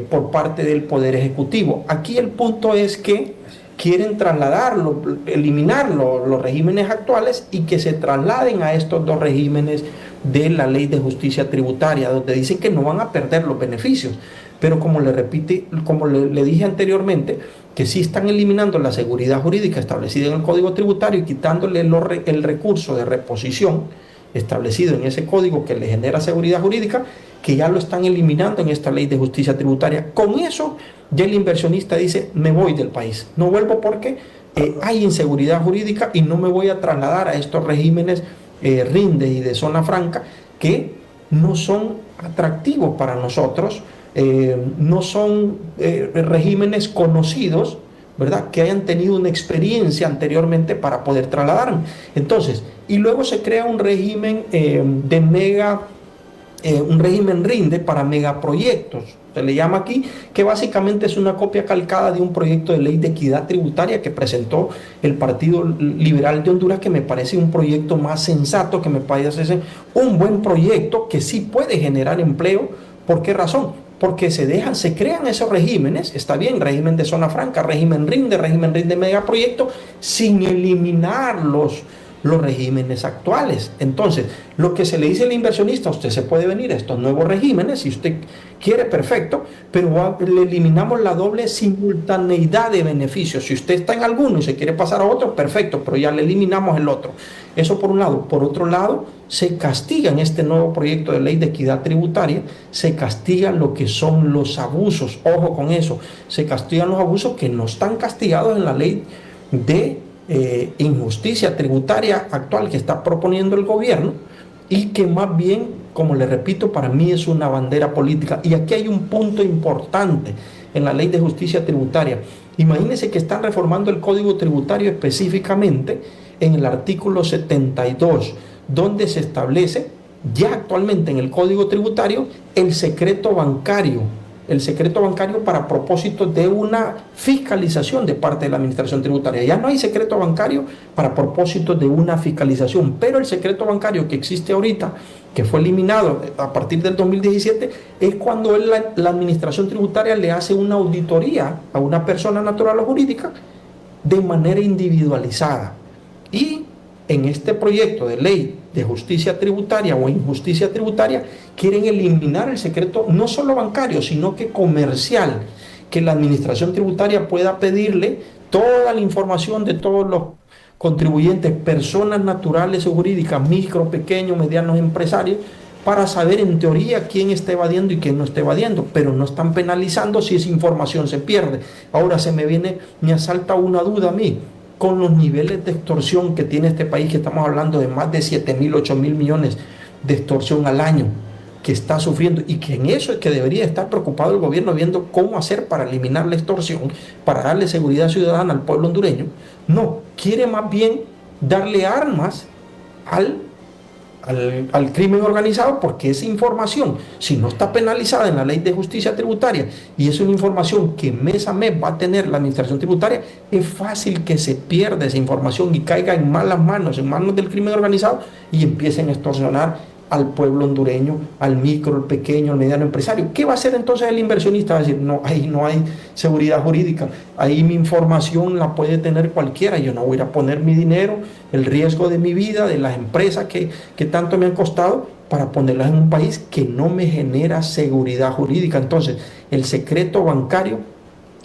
por parte del Poder Ejecutivo. Aquí el punto es que quieren trasladarlo, eliminar los regímenes actuales y que se trasladen a estos dos regímenes de la ley de justicia tributaria, donde dicen que no van a perder los beneficios, pero como le dije anteriormente, que sí están eliminando la seguridad jurídica establecida en el Código Tributario y quitándole el recurso de reposición establecido en ese código que le genera seguridad jurídica, que ya lo están eliminando en esta ley de justicia tributaria. Con eso ya el inversionista dice, me voy del país, no vuelvo porque hay inseguridad jurídica y no me voy a trasladar a estos regímenes RINDE y de zona franca que no son atractivos para nosotros, no son regímenes conocidos, ¿verdad?, que hayan tenido una experiencia anteriormente para poder trasladarme. Entonces, y luego se crea un régimen un régimen RINDE para megaproyectos, se le llama aquí, que básicamente es una copia calcada de un proyecto de ley de equidad tributaria que presentó el Partido Liberal de Honduras, que me parece un proyecto más sensato, que me parece un buen proyecto que sí puede generar empleo. ¿Por qué razón? Porque se crean esos regímenes, está bien, régimen de zona franca, régimen RINDE megaproyecto, sin eliminar los regímenes actuales. Entonces, lo que se le dice al inversionista, usted se puede venir a estos nuevos regímenes, si usted quiere, perfecto, pero le eliminamos la doble simultaneidad de beneficios. Si usted está en alguno y se quiere pasar a otro, perfecto, pero ya le eliminamos el otro. Eso por un lado. Por otro lado, se castiga en este nuevo proyecto de ley de equidad tributaria, se castigan lo que son los abusos. Ojo con eso, se castigan los abusos que no están castigados en la ley de injusticia tributaria actual que está proponiendo el gobierno, y que más bien, como le repito, para mí es una bandera política. Y aquí hay un punto importante en la ley de justicia tributaria. Imagínense que están reformando el Código Tributario específicamente en el artículo 72, donde se establece ya actualmente en el Código Tributario el secreto bancario para propósitos de una fiscalización de parte de la administración tributaria. Ya no hay secreto bancario para propósitos de una fiscalización, pero el secreto bancario que existe ahorita, que fue eliminado a partir del 2017, es cuando la administración tributaria le hace una auditoría a una persona natural o jurídica de manera individualizada. Y en este proyecto de ley de justicia tributaria o injusticia tributaria, quieren eliminar el secreto no solo bancario, sino que comercial, que la administración tributaria pueda pedirle toda la información de todos los contribuyentes, personas naturales o jurídicas, micro, pequeños, medianos empresarios, para saber en teoría quién está evadiendo y quién no está evadiendo, pero no están penalizando si esa información se pierde. Ahora me asalta una duda a mí. Con los niveles de extorsión que tiene este país, que estamos hablando de más de 7.000, 8.000 millones de extorsión al año que está sufriendo, y que en eso es que debería estar preocupado el gobierno, viendo cómo hacer para eliminar la extorsión, para darle seguridad ciudadana al pueblo hondureño. No, quiere más bien darle armas al crimen organizado, porque esa información, si no está penalizada en la ley de justicia tributaria y es una información que mes a mes va a tener la administración tributaria, es fácil que se pierda esa información y caiga en malas manos, en manos del crimen organizado, y empiecen a extorsionar al pueblo hondureño, al micro, al pequeño, al mediano empresario. ¿Qué va a hacer entonces el inversionista? Va a decir, no, ahí no hay seguridad jurídica, ahí mi información la puede tener cualquiera, yo no voy a poner mi dinero, el riesgo de mi vida, de las empresas que tanto me han costado, para ponerlas en un país que no me genera seguridad jurídica. Entonces, el secreto bancario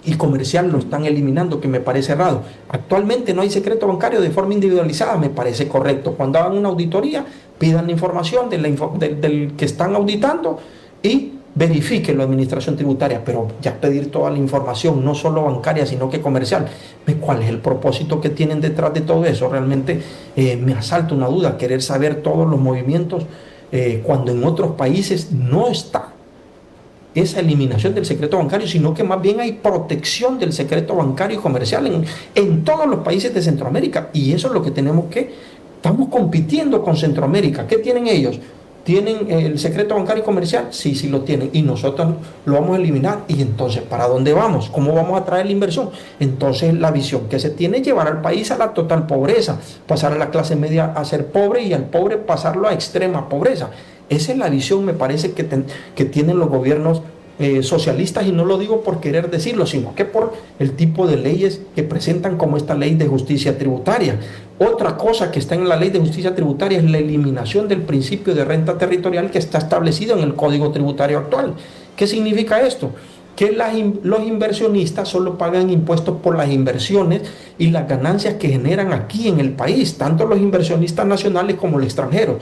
y comercial lo están eliminando, que me parece errado. Actualmente no hay secreto bancario de forma individualizada, me parece correcto. Cuando hagan una auditoría, pidan la información del que están auditando y verifiquen la administración tributaria, pero ya pedir toda la información, no solo bancaria, sino que comercial. ¿Cuál es el propósito que tienen detrás de todo eso? Realmente me asalta una duda, querer saber todos los movimientos, cuando en otros países no está esa eliminación del secreto bancario, sino que más bien hay protección del secreto bancario y comercial en todos los países de Centroamérica. Y eso es lo que estamos compitiendo con Centroamérica. ¿Qué tienen ellos? ¿Tienen el secreto bancario y comercial? Sí, sí lo tienen, y nosotros lo vamos a eliminar. Y entonces, ¿para dónde vamos? ¿Cómo vamos a traer la inversión? Entonces, la visión que se tiene es llevar al país a la total pobreza, pasar a la clase media a ser pobre, y al pobre pasarlo a extrema pobreza. Esa es la visión, me parece, que tienen los gobiernos socialistas, y no lo digo por querer decirlo, sino que por el tipo de leyes que presentan, como esta ley de justicia tributaria. Otra cosa que está en la ley de justicia tributaria es la eliminación del principio de renta territorial que está establecido en el Código Tributario actual. ¿Qué significa esto? Que los inversionistas solo pagan impuestos por las inversiones y las ganancias que generan aquí en el país, tanto los inversionistas nacionales como los extranjeros.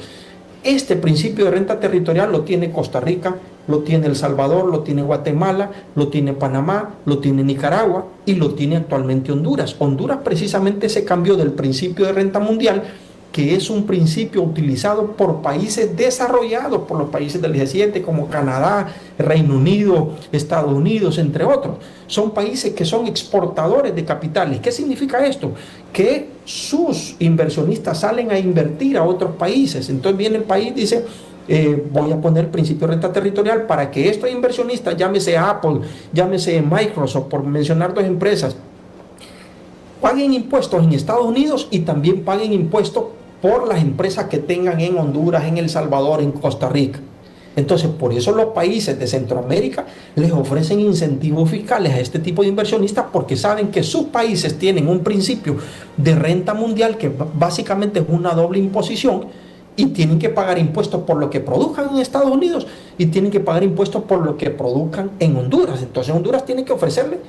Este principio de renta territorial lo tiene Costa Rica lo tiene El Salvador, lo tiene Guatemala, lo tiene Panamá, lo tiene Nicaragua y lo tiene actualmente Honduras. Honduras precisamente se cambió del principio de renta mundial, que es un principio utilizado por países desarrollados, por los países del G7 como Canadá, Reino Unido, Estados Unidos, entre otros. Son países que son exportadores de capitales. ¿Qué significa esto? Que sus inversionistas salen a invertir a otros países. Entonces viene el país y dice, voy a poner el principio de renta territorial para que estos inversionistas, llámese Apple, llámese Microsoft, por mencionar dos empresas, paguen impuestos en Estados Unidos y también paguen impuestos por las empresas que tengan en Honduras, en El Salvador, en Costa Rica. Entonces, por eso los países de Centroamérica les ofrecen incentivos fiscales a este tipo de inversionistas, porque saben que sus países tienen un principio de renta mundial que básicamente es una doble imposición, y tienen que pagar impuestos por lo que produzcan en Estados Unidos y tienen que pagar impuestos por lo que produzcan en Honduras. Entonces Honduras tiene que ofrecerle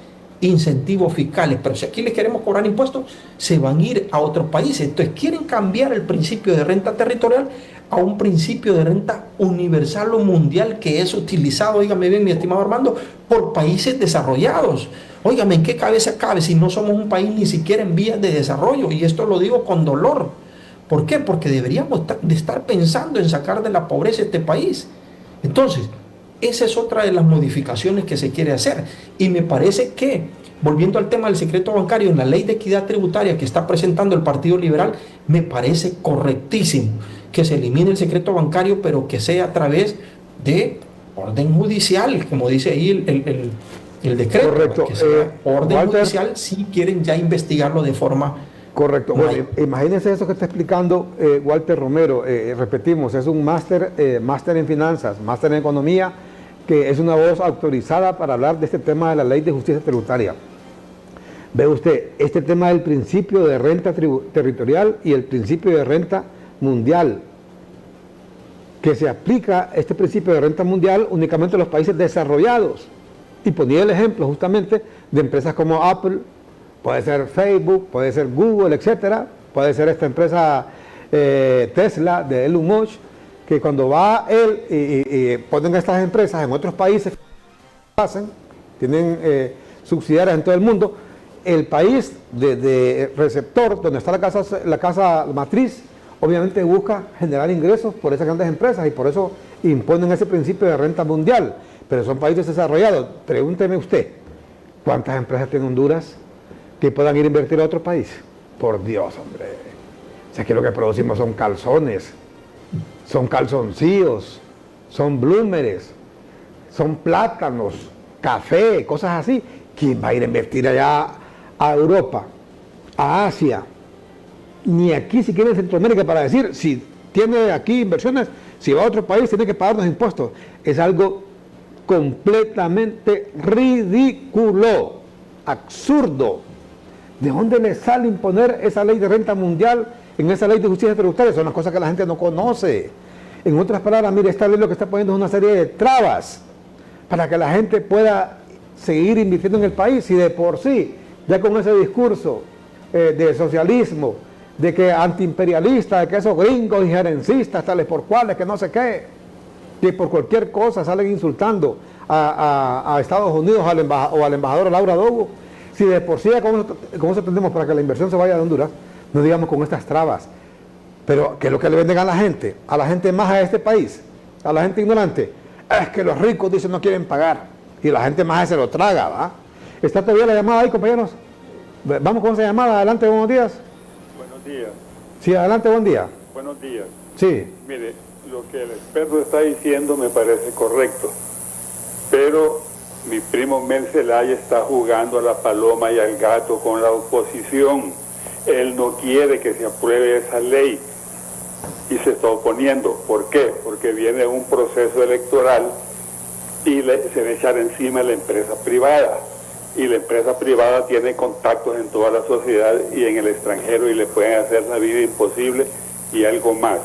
incentivos fiscales, pero si aquí les queremos cobrar impuestos, se van a ir a otros países. Entonces quieren cambiar el principio de renta territorial a un principio de renta universal o mundial que es utilizado, óigame bien, mi estimado Armando, por países desarrollados. Óigame, ¿en qué cabeza cabe si no somos un país ni siquiera en vías de desarrollo? Y esto lo digo con dolor. ¿Por qué? Porque deberíamos de estar pensando en sacar de la pobreza este país. Entonces, esa es otra de las modificaciones que se quiere hacer. Y me parece que, volviendo al tema del secreto bancario, en la ley de equidad tributaria que está presentando el Partido Liberal, me parece correctísimo que se elimine el secreto bancario, pero que sea a través de orden judicial, como dice ahí el decreto. Correcto. Que sea orden judicial si quieren ya investigarlo de forma... Correcto. Bueno, imagínense eso que está explicando Walter Romero. Repetimos, es un máster en finanzas, máster en economía, que es una voz autorizada para hablar de este tema de la ley de justicia tributaria. Ve usted, este tema del principio de renta territorial y el principio de renta mundial, que se aplica este principio de renta mundial únicamente a los países desarrollados. Y ponía el ejemplo justamente de empresas como Apple, puede ser Facebook, puede ser Google, etcétera, puede ser esta empresa Tesla de Elon Musk, que cuando va él y ponen estas empresas en otros países, tienen subsidiarias en todo el mundo, el país de receptor, donde está la casa matriz, obviamente busca generar ingresos por esas grandes empresas y por eso imponen ese principio de renta mundial, pero son países desarrollados. Pregúnteme usted, ¿cuántas empresas tiene Honduras que puedan ir a invertir a otro país? Por Dios, hombre. O sea, que lo que producimos son calzones, son calzoncillos, son blúmeres, son plátanos, café, cosas así. ¿Quién va a ir a invertir allá a Europa, a Asia? Ni aquí siquiera en Centroamérica para decir, si tiene aquí inversiones, si va a otro país tiene que pagarnos impuestos. Es algo completamente ridículo, absurdo. ¿De dónde le sale imponer esa ley de renta mundial en esa ley de justicia tributaria? Son las cosas que la gente no conoce. En otras palabras, mire, esta ley lo que está poniendo es una serie de trabas para que la gente pueda seguir invirtiendo en el país, y de por sí, ya con ese discurso de socialismo, de que antiimperialista, de que esos gringos injerencistas, tales por cuales, que no sé qué, que por cualquier cosa salen insultando a Estados Unidos o al embajador Laura Dogo. Si de por sí, ¿cómo se entendemos para que la inversión se vaya de Honduras? No digamos con estas trabas. Pero, ¿qué es lo que le venden a la gente? A la gente más de este país, a la gente ignorante. Es que los ricos dicen no quieren pagar. Y la gente más se lo traga, ¿va? ¿Está todavía la llamada ahí, compañeros? Vamos con esa llamada. Adelante, buenos días. Buenos días. Sí, adelante, buen día. Buenos días. Sí. Mire, lo que el experto está diciendo me parece correcto. Pero mi primo Mel Zelaya está jugando a la paloma y al gato con la oposición. Él no quiere que se apruebe esa ley y se está oponiendo. ¿Por qué? Porque viene un proceso electoral y se va a echar encima a la empresa privada. Y la empresa privada tiene contactos en toda la sociedad y en el extranjero y le pueden hacer la vida imposible y algo más.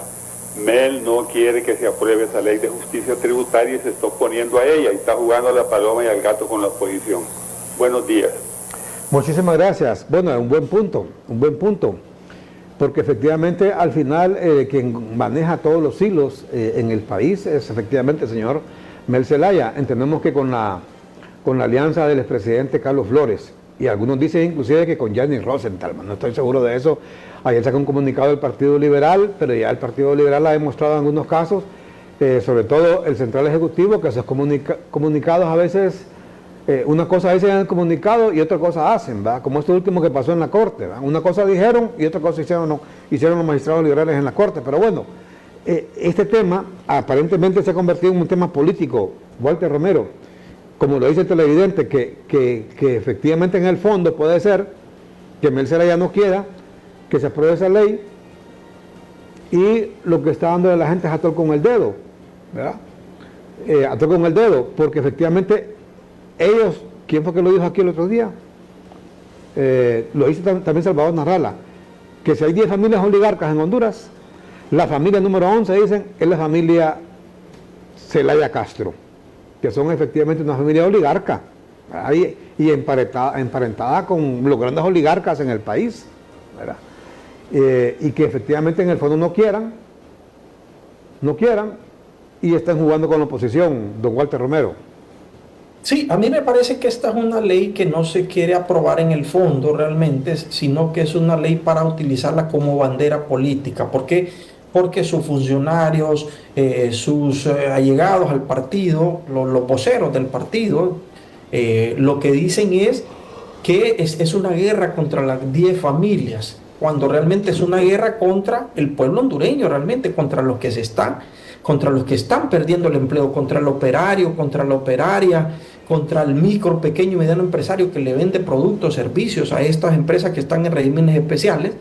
Mel no quiere que se apruebe esa ley de justicia tributaria y se está oponiendo a ella y está jugando a la paloma y al gato con la oposición. Buenos días. Muchísimas gracias. Bueno, un buen punto, porque efectivamente al final quien maneja todos los hilos en el país es efectivamente el señor Mel Zelaya. Entendemos que con la alianza del expresidente Carlos Flores, y algunos dicen inclusive que con Gianni Rosenthal, no estoy seguro de eso. Ayer sacó un comunicado del Partido Liberal, pero ya el Partido Liberal ha demostrado en algunos casos, sobre todo el Central Ejecutivo, que esos comunicados a veces, una cosa dicen en el comunicado y otra cosa hacen, ¿verdad? Como esto último que pasó en la Corte, ¿verdad? Una cosa dijeron y otra cosa hicieron los magistrados liberales en la Corte, pero bueno, este tema aparentemente se ha convertido en un tema político, Walter Romero, como lo dice el televidente, que efectivamente en el fondo puede ser que Mel Zelaya no quiera que se apruebe esa ley y lo que está dando de la gente es ator con el dedo, ¿verdad? Ator con el dedo, porque efectivamente ellos, ¿quién fue que lo dijo aquí el otro día? Lo dice también Salvador Narrala, que si hay 10 familias oligarcas en Honduras, la familia número 11, dicen, es la familia Zelaya Castro, que son efectivamente una familia oligarca, ¿verdad? Y emparentada con los grandes oligarcas en el país, ¿verdad? Y que efectivamente en el fondo no quieran y están jugando con la oposición, don Walter Romero. Sí, a mí me parece que esta es una ley que no se quiere aprobar en el fondo realmente, sino que es una ley para utilizarla como bandera política. ¿Por qué? Porque sus funcionarios, sus allegados al partido, los voceros del partido, lo que dicen es que es una guerra contra las 10 familias, cuando realmente es una guerra contra el pueblo hondureño, realmente contra los que están perdiendo el empleo, contra el operario, contra la operaria, contra el micro, pequeño y mediano empresario que le vende productos, servicios a estas empresas que están en regímenes especiales,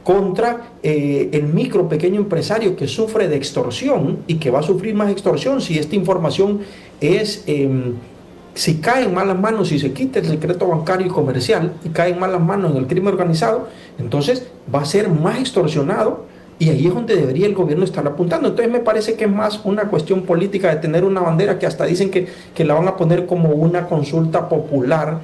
contra el micro, pequeño empresario que sufre de extorsión y que va a sufrir más extorsión si esta información es... si cae en malas manos, si se quita el secreto bancario y comercial y cae en malas manos en el crimen organizado, entonces va a ser más extorsionado y ahí es donde debería el gobierno estar apuntando. Entonces me parece que es más una cuestión política de tener una bandera que hasta dicen que la van a poner como una consulta popular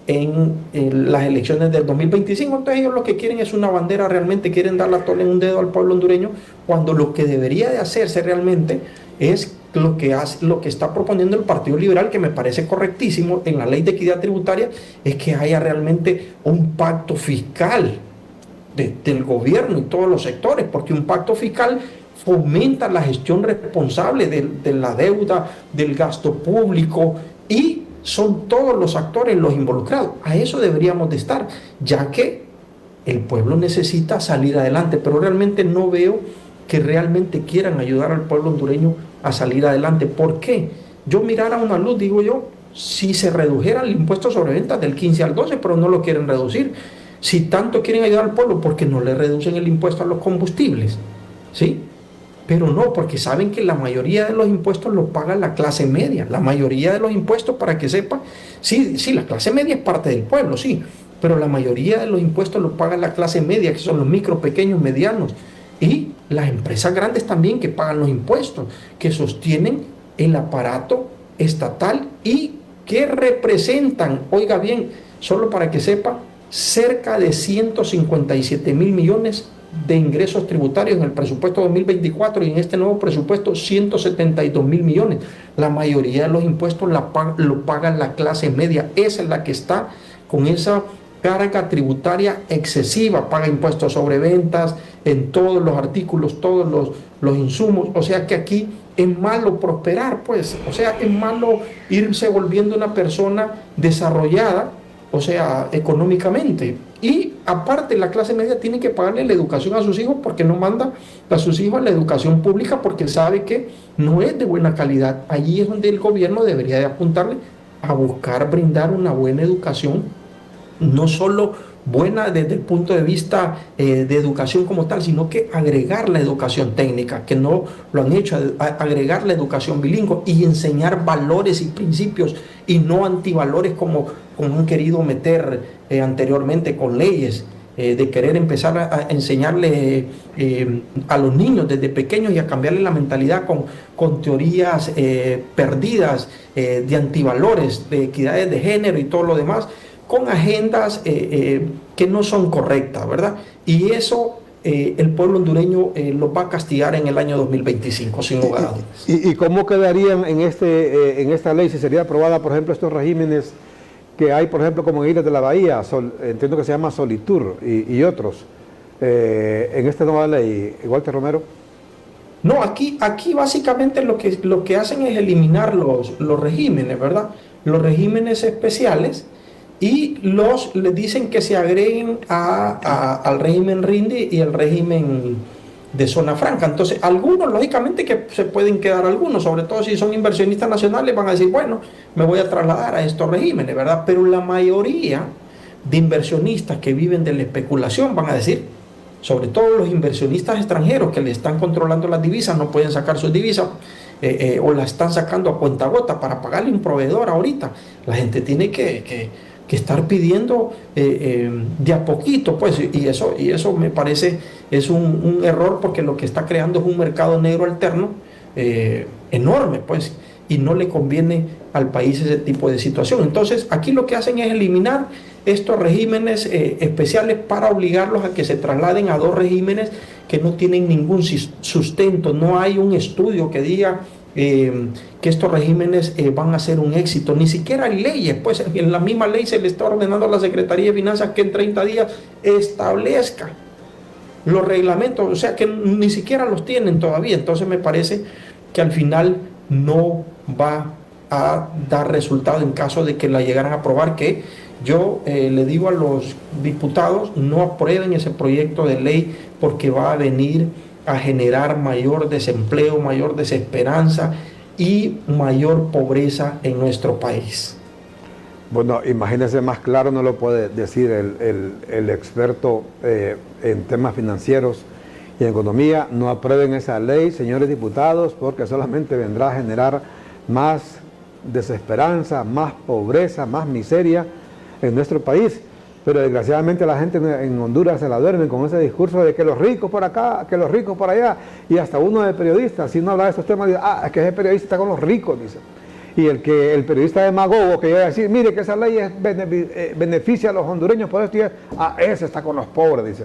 en las elecciones del 2025. Entonces ellos lo que quieren es una bandera, realmente quieren darle a tole en un dedo al pueblo hondureño, cuando lo que debería de hacerse realmente es lo que está proponiendo el Partido Liberal, que me parece correctísimo en la ley de equidad tributaria, es que haya realmente un pacto fiscal del gobierno y todos los sectores, porque un pacto fiscal fomenta la gestión responsable de la deuda, del gasto público, y son todos los actores los involucrados. A eso deberíamos de estar, ya que el pueblo necesita salir adelante, pero realmente no veo que realmente quieran ayudar al pueblo hondureño a salir adelante. ¿Por qué? Yo mirara una luz, digo yo, si se redujera el impuesto sobre ventas del 15 al 12, pero no lo quieren reducir. Si tanto quieren ayudar al pueblo, ¿por qué no le reducen el impuesto a los combustibles? ¿Sí? Pero no, porque saben que la mayoría de los impuestos los paga la clase media. La mayoría de los impuestos, para que sepa, sí, la clase media es parte del pueblo, sí, pero la mayoría de los impuestos los paga la clase media, que son los micro, pequeños, medianos, y las empresas grandes también que pagan los impuestos, que sostienen el aparato estatal y que representan, oiga bien, solo para que sepa, cerca de 157 mil millones de ingresos tributarios en el presupuesto 2024 y en este nuevo presupuesto 172 mil millones. La mayoría de los impuestos lo paga la clase media. Esa es la que está con esa carga tributaria excesiva, paga impuestos sobre ventas en todos los artículos, todos los insumos. O sea que aquí es malo prosperar, pues, o sea, es malo irse volviendo una persona desarrollada, o sea, económicamente. Y aparte la clase media tiene que pagarle la educación a sus hijos, porque no manda a sus hijos a la educación pública porque sabe que no es de buena calidad. Allí es donde el gobierno debería de apuntarle a buscar brindar una buena educación, no solo buena desde el punto de vista de educación como tal, sino que agregar la educación técnica, que no lo han hecho, agregar la educación bilingüe y enseñar valores y principios y no antivalores como han querido meter anteriormente con leyes, de querer empezar a enseñarle a los niños desde pequeños y a cambiarle la mentalidad con teorías perdidas de antivalores, de equidades de género y todo lo demás, con agendas que no son correctas, ¿verdad? Y eso el pueblo hondureño los va a castigar en el año 2025, sin lugar a dudas. ¿Y cómo quedarían en esta ley si sería aprobada, por ejemplo, estos regímenes que hay, por ejemplo, como en Islas de la Bahía, entiendo que se llama Solitur y otros, en esta nueva ley, Walter Romero? No, aquí básicamente lo que hacen es eliminar los regímenes, ¿verdad? Los regímenes especiales, y les dicen que se agreguen al régimen RINDI y al régimen de zona franca. Entonces, algunos, lógicamente que se pueden quedar algunos, sobre todo si son inversionistas nacionales, van a decir, bueno, me voy a trasladar a estos regímenes, ¿verdad? Pero la mayoría de inversionistas que viven de la especulación van a decir, sobre todo los inversionistas extranjeros que le están controlando las divisas, no pueden sacar sus divisas o la están sacando a cuentagota para pagarle un proveedor ahorita. La gente tiene que estar pidiendo de a poquito, pues, y eso me parece es un error, porque lo que está creando es un mercado negro alterno enorme, pues, y no le conviene al país ese tipo de situación. Entonces, aquí lo que hacen es eliminar estos regímenes especiales para obligarlos a que se trasladen a dos regímenes que no tienen ningún sustento. No hay un estudio que diga que estos regímenes van a ser un éxito, ni siquiera hay leyes, pues en la misma ley se le está ordenando a la Secretaría de Finanzas que en 30 días establezca los reglamentos, o sea que ni siquiera los tienen todavía. Entonces me parece que al final no va a dar resultado en caso de que la llegaran a aprobar, que yo le digo a los diputados, no aprueben ese proyecto de ley, porque va a venir a generar mayor desempleo, mayor desesperanza y mayor pobreza en nuestro país. Bueno, imagínense, más claro no lo puede decir el experto en temas financieros y en economía. No aprueben esa ley, señores diputados, porque solamente vendrá a generar más desesperanza, más pobreza, más miseria en nuestro país. Pero desgraciadamente la gente en Honduras se la duerme con ese discurso de que los ricos por acá, que los ricos por allá, y hasta uno de periodistas, si uno habla de estos temas, dice, es que ese periodista está con los ricos, dice. Y el periodista demagogo que iba a decir, mire que esa ley beneficia a los hondureños, por esto, ese está con los pobres, dice.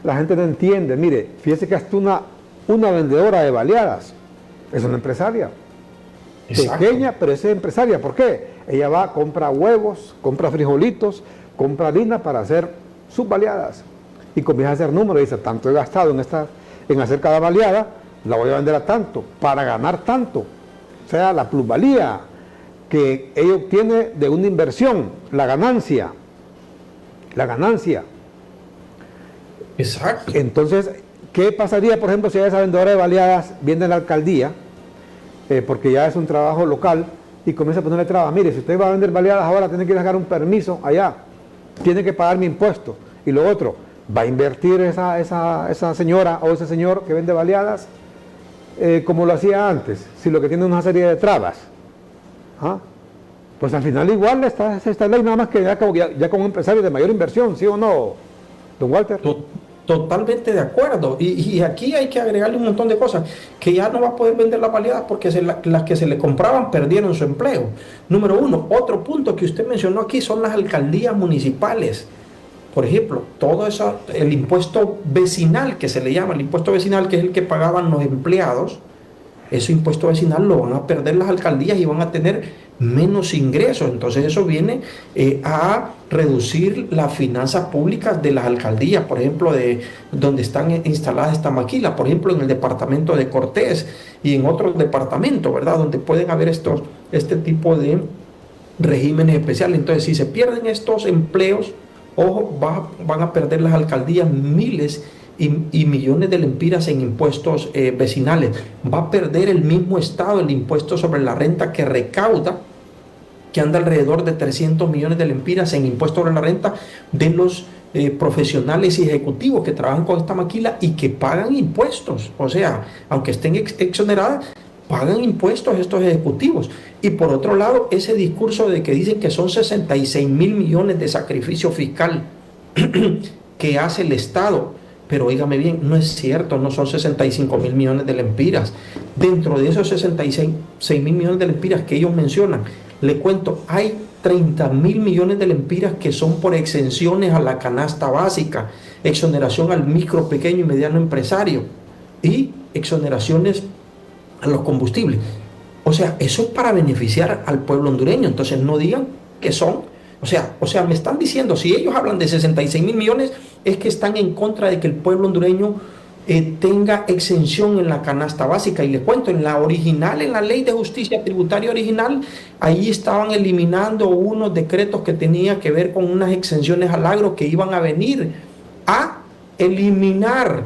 La gente no entiende. Mire, fíjese que hasta una vendedora de baleadas es una empresaria. Exacto. Pequeña, pero es empresaria. ¿Por qué? Ella va, compra huevos, compra frijolitos, compra harina para hacer sus baleadas, y comienza a hacer números y dice, tanto he gastado en hacer cada baleada, la voy a vender a tanto, para ganar tanto. O sea, la plusvalía que ella obtiene de una inversión, la ganancia. Exacto. Entonces, ¿qué pasaría, por ejemplo, si esa vendedora de baleadas viene a la alcaldía, porque ya es un trabajo local, y comienza a ponerle trabas? Mire, si usted va a vender baleadas ahora, tiene que sacar un permiso allá, tiene que pagar mi impuesto. Y lo otro, ¿va a invertir esa señora o ese señor que vende baleadas como lo hacía antes? Si lo que tiene es una serie de trabas. Pues al final igual esta ley, nada más que ya como empresario de mayor inversión, ¿sí o no, don Walter? Totalmente de acuerdo, y aquí hay que agregarle un montón de cosas, que ya no va a poder vender las baleadas porque las que se le compraban perdieron su empleo. Número uno. Otro punto que usted mencionó aquí son las alcaldías municipales. Por ejemplo, todo eso, el impuesto vecinal, que se le llama el impuesto vecinal, que es el que pagaban los empleados, ese impuesto vecinal lo van a perder las alcaldías y van a tener menos ingresos. Entonces eso viene a reducir las finanzas públicas de las alcaldías, por ejemplo, de donde están instaladas estas maquilas, por ejemplo, en el departamento de Cortés y en otros departamentos, ¿verdad?, donde pueden haber este tipo de regímenes especiales. Entonces, si se pierden estos empleos, ojo, van a perder las alcaldías miles y millones de lempiras en impuestos vecinales. Va a perder el mismo Estado el impuesto sobre la renta que recauda, que anda alrededor de 300 millones de lempiras en impuestos sobre la renta de los profesionales y ejecutivos que trabajan con esta maquila y que pagan impuestos. O sea, aunque estén exoneradas, pagan impuestos estos ejecutivos. Y por otro lado, ese discurso de que dicen que son 66 mil millones de sacrificio fiscal que hace el Estado. Pero óigame bien, no es cierto, no son 65 mil millones de lempiras. Dentro de esos 66 mil millones de lempiras que ellos mencionan, le cuento, hay 30 mil millones de lempiras que son por exenciones a la canasta básica, exoneración al micro, pequeño y mediano empresario y exoneraciones a los combustibles. O sea, eso es para beneficiar al pueblo hondureño. Entonces no digan que son, o sea, me están diciendo, si ellos hablan de 66.000 millones, es que están en contra de que el pueblo hondureño tenga exención en la canasta básica. Y les cuento, en la original, en la ley de justicia tributaria original, ahí estaban eliminando unos decretos que tenían que ver con unas exenciones al agro que iban a venir a eliminar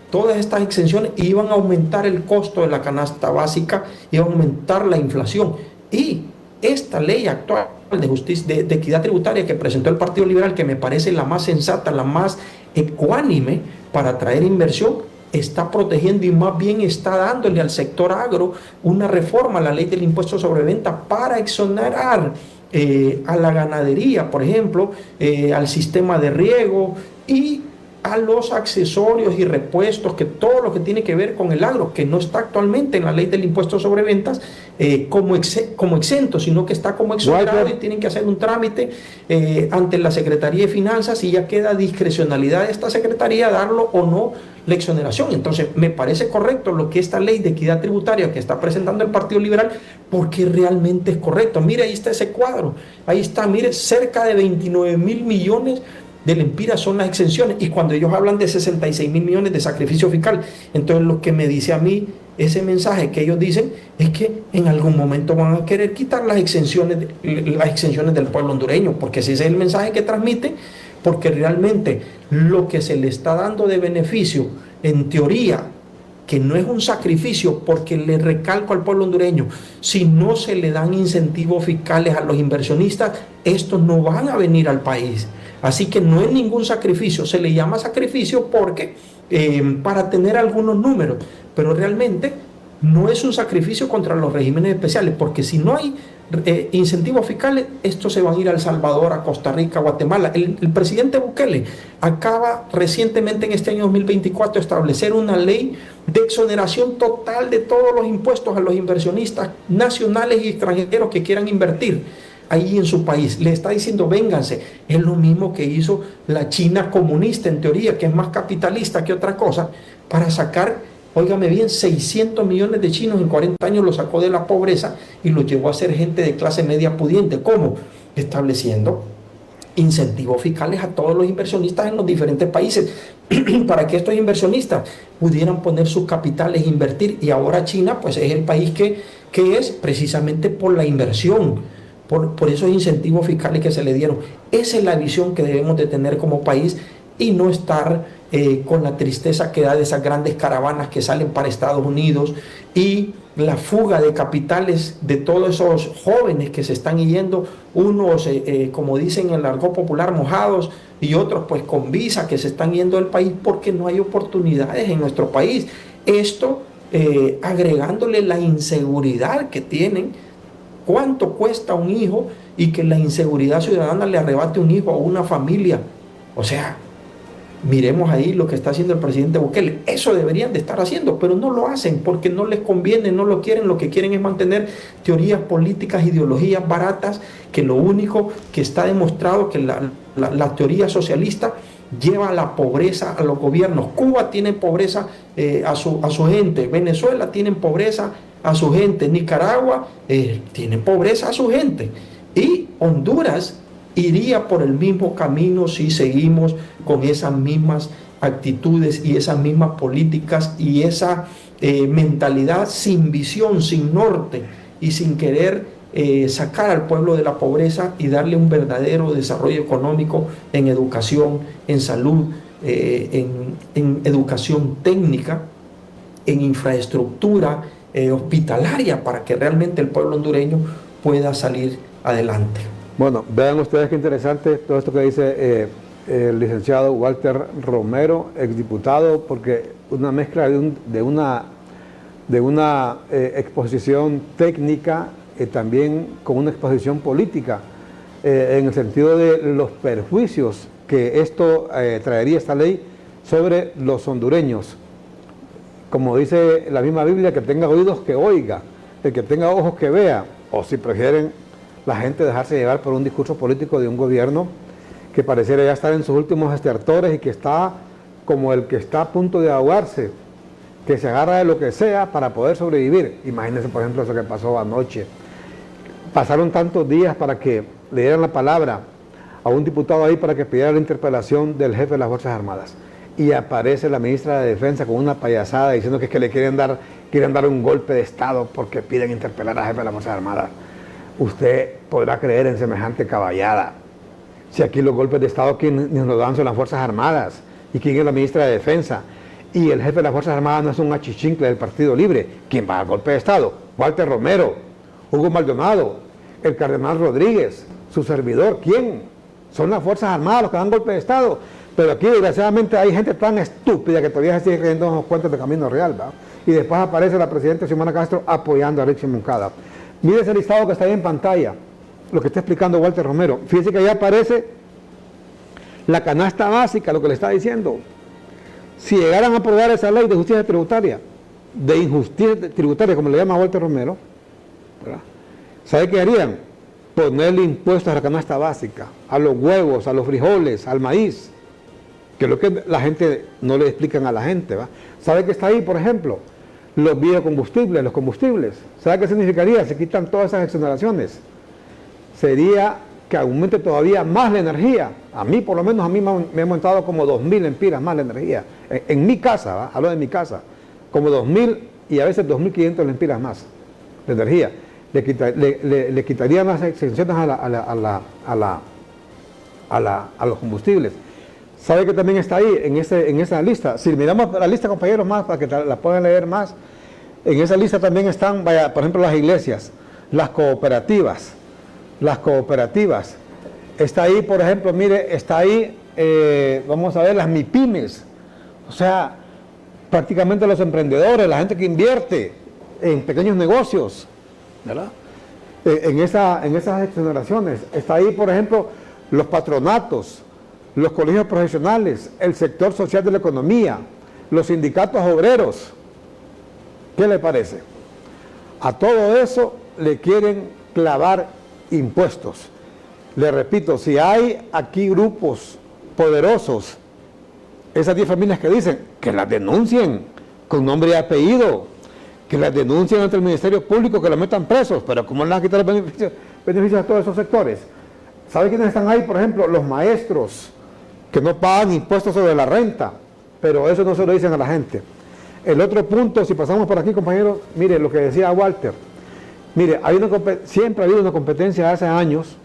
todas estas exenciones y iban a aumentar el costo de la canasta básica, iban a aumentar la inflación. Y esta ley actual de justicia, de equidad tributaria que presentó el Partido Liberal, que me parece la más sensata, la más ecuánime para atraer inversión, está protegiendo y más bien está dándole al sector agro una reforma a la ley del impuesto sobre venta para exonerar a la ganadería, por ejemplo, al sistema de riego y a los accesorios y repuestos, que todo lo que tiene que ver con el agro, que no está actualmente en la ley del impuesto sobre ventas como exento, sino que está como exonerado y tienen que hacer un trámite ante la Secretaría de Finanzas y ya queda discrecionalidad de esta Secretaría darlo o no la exoneración. Entonces me parece correcto lo que esta ley de equidad tributaria que está presentando el Partido Liberal, porque realmente es correcto. Mire, ahí está ese cuadro, ahí está, mire, cerca de 29.000 millones del Empira son las exenciones, y cuando ellos hablan de 66.000 millones de sacrificio fiscal, entonces lo que me dice a mí ese mensaje que ellos dicen es que en algún momento van a querer quitar las exenciones del pueblo hondureño, porque ese es el mensaje que transmite, porque realmente lo que se le está dando de beneficio, en teoría, que no es un sacrificio, porque le recalco al pueblo hondureño, si no se le dan incentivos fiscales a los inversionistas, estos no van a venir al país. Así que no es ningún sacrificio, se le llama sacrificio porque para tener algunos números, pero realmente no es un sacrificio contra los regímenes especiales, porque si no hay incentivos fiscales, estos se van a ir a El Salvador, a Costa Rica, a Guatemala. El presidente Bukele acaba recientemente en este año 2024 de establecer una ley de exoneración total de todos los impuestos a los inversionistas nacionales y extranjeros que quieran invertir ahí en su país. Le está diciendo, vénganse. Es lo mismo que hizo la China comunista, en teoría, que es más capitalista que otra cosa, para sacar, óigame bien, 600 millones de chinos en 40 años los sacó de la pobreza y los llevó a ser gente de clase media pudiente. ¿Cómo? Estableciendo incentivos fiscales a todos los inversionistas en los diferentes países para que estos inversionistas pudieran poner sus capitales e invertir. Y ahora China pues es el país que es precisamente por la inversión, por esos incentivos fiscales que se le dieron. Esa es la visión que debemos de tener como país y no estar con la tristeza que da de esas grandes caravanas que salen para Estados Unidos y la fuga de capitales de todos esos jóvenes que se están yendo, unos, como dicen en el argot popular, mojados, y otros pues con visa, que se están yendo del país porque no hay oportunidades en nuestro país. Esto agregándole la inseguridad que tienen. ¿Cuánto cuesta un hijo y que la inseguridad ciudadana le arrebate un hijo a una familia? O sea, miremos ahí lo que está haciendo el presidente Bukele. Eso deberían de estar haciendo, pero no lo hacen porque no les conviene, no lo quieren. Lo que quieren es mantener teorías políticas, ideologías baratas, que lo único que está demostrado que la teoría socialista lleva a la pobreza a los gobiernos. Cuba tiene pobreza a su gente, Venezuela tiene pobreza a su gente, Nicaragua tiene pobreza a su gente, y Honduras iría por el mismo camino si seguimos con esas mismas actitudes y esas mismas políticas y esa mentalidad sin visión, sin norte y sin querer sacar al pueblo de la pobreza y darle un verdadero desarrollo económico en educación, en salud, en educación técnica, en infraestructura hospitalaria, para que realmente el pueblo hondureño pueda salir adelante. Bueno, vean ustedes qué interesante todo esto que dice el licenciado Walter Romero, exdiputado, porque una mezcla de una exposición técnica, también con una exposición política, en el sentido de los perjuicios que esto traería, esta ley, sobre los hondureños. Como dice la misma Biblia, que tenga oídos que oiga, el que tenga ojos que vea, o si prefieren la gente dejarse llevar por un discurso político de un gobierno que pareciera ya estar en sus últimos estertores y que está como el que está a punto de ahogarse, que se agarra de lo que sea para poder sobrevivir. Imagínense, por ejemplo, eso que pasó anoche. Pasaron tantos días para que le dieran la palabra a un diputado ahí para que pidiera la interpelación del jefe de las Fuerzas Armadas. Y aparece la ministra de Defensa con una payasada diciendo que es que le quieren dar un golpe de Estado porque piden interpelar al jefe de las Fuerzas Armadas. Usted podrá creer en semejante caballada. Si aquí los golpes de Estado, ¿quién nos dan? Son las Fuerzas Armadas. ¿Y quién es la ministra de Defensa? Y el jefe de las Fuerzas Armadas no es un achichincle del Partido Libre. ¿Quién va al golpe de Estado? Walter Romero, Hugo Maldonado, el cardenal Rodríguez, su servidor. ¿Quién? Son las Fuerzas Armadas los que dan golpe de Estado. Pero aquí, desgraciadamente, hay gente tan estúpida que todavía se sigue creyendo en los cuentos de Camino Real, ¿verdad? Y después aparece la presidenta Xiomara Castro apoyando a Rixi Moncada. Mire ese listado que está ahí en pantalla, lo que está explicando Walter Romero. Fíjese que ahí aparece la canasta básica, lo que le está diciendo. Si llegaran a aprobar esa ley de justicia tributaria, de injusticia tributaria, como le llama Walter Romero, ¿verdad? ¿Sabe qué harían? Ponerle impuestos a la canasta básica, a los huevos, a los frijoles, al maíz, que es lo que la gente no le explican a la gente, ¿va? ¿Sabe qué está ahí, por ejemplo? Los biocombustibles, los combustibles. ¿Sabe qué significaría? Se quitan todas esas exoneraciones. Sería que aumente todavía más la energía. A mí, por lo menos, a mí me ha aumentado como 2.000 lempiras más la energía. En mi casa, ¿va? Hablo de mi casa. Como 2.000 y a veces 2.500 lempiras más de energía. Le quitarían las exenciones a los combustibles. ¿Sabe que también está ahí, en esa lista? Si miramos la lista, compañeros, más, para que la puedan leer más, en esa lista también están, vaya, por ejemplo, las iglesias, las cooperativas. Está ahí, por ejemplo, mire, está ahí, vamos a ver, las MIPYMES. O sea, prácticamente los emprendedores, la gente que invierte en pequeños negocios, ¿verdad? En esas exoneraciones. Está ahí, por ejemplo, los patronatos, los colegios profesionales, el sector social de la economía, los sindicatos obreros. ¿Qué le parece? A todo eso le quieren clavar impuestos. Le repito, si hay aquí grupos poderosos, esas 10 familias que dicen, que las denuncien con nombre y apellido, que las denuncien ante el Ministerio Público, que las metan presos, pero ¿cómo les van a quitar los beneficios a todos esos sectores? ¿Sabe quiénes están ahí? Por ejemplo, los maestros, que no pagan impuestos sobre la renta, pero eso no se lo dicen a la gente. El otro punto, si pasamos por aquí, compañeros, mire lo que decía Walter. Mire, siempre ha habido una competencia hace años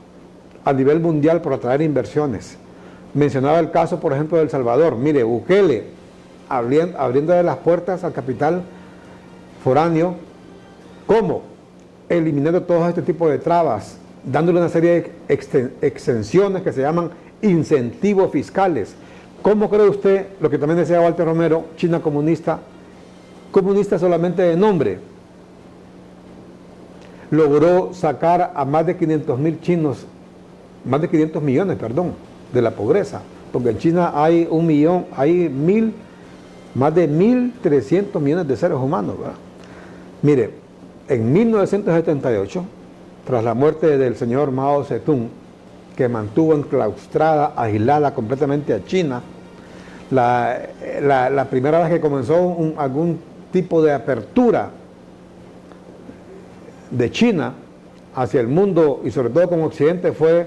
a nivel mundial por atraer inversiones. Mencionaba el caso, por ejemplo, de El Salvador. Mire, Bukele, abriendo las puertas al capital foráneo. ¿Cómo? Eliminando todo este tipo de trabas, dándole una serie de exenciones que se llaman incentivos fiscales. ¿Cómo cree usted, lo que también decía Walter Romero, China comunista solamente de nombre, logró sacar a más de 500.000 chinos, más de 500 millones, perdón, de la pobreza? Porque en China hay más de 1.300 millones de seres humanos, ¿verdad? Mire, en 1978, tras la muerte del señor Mao Zedong, que mantuvo enclaustrada, aislada completamente a China, la primera vez que comenzó algún tipo de apertura de China hacia el mundo y sobre todo con Occidente fue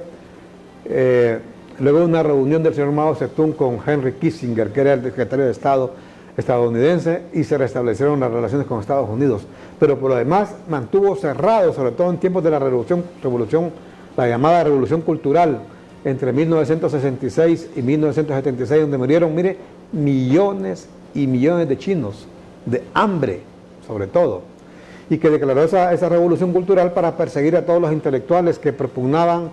luego de una reunión del señor Mao Zedong con Henry Kissinger, que era el secretario de Estado estadounidense, y se restablecieron las relaciones con Estados Unidos. Pero por lo demás mantuvo cerrado, sobre todo en tiempos de la revolución, la llamada Revolución Cultural, entre 1966 y 1976, donde murieron, mire, millones y millones de chinos, de hambre sobre todo, y que declaró esa Revolución Cultural para perseguir a todos los intelectuales que propugnaban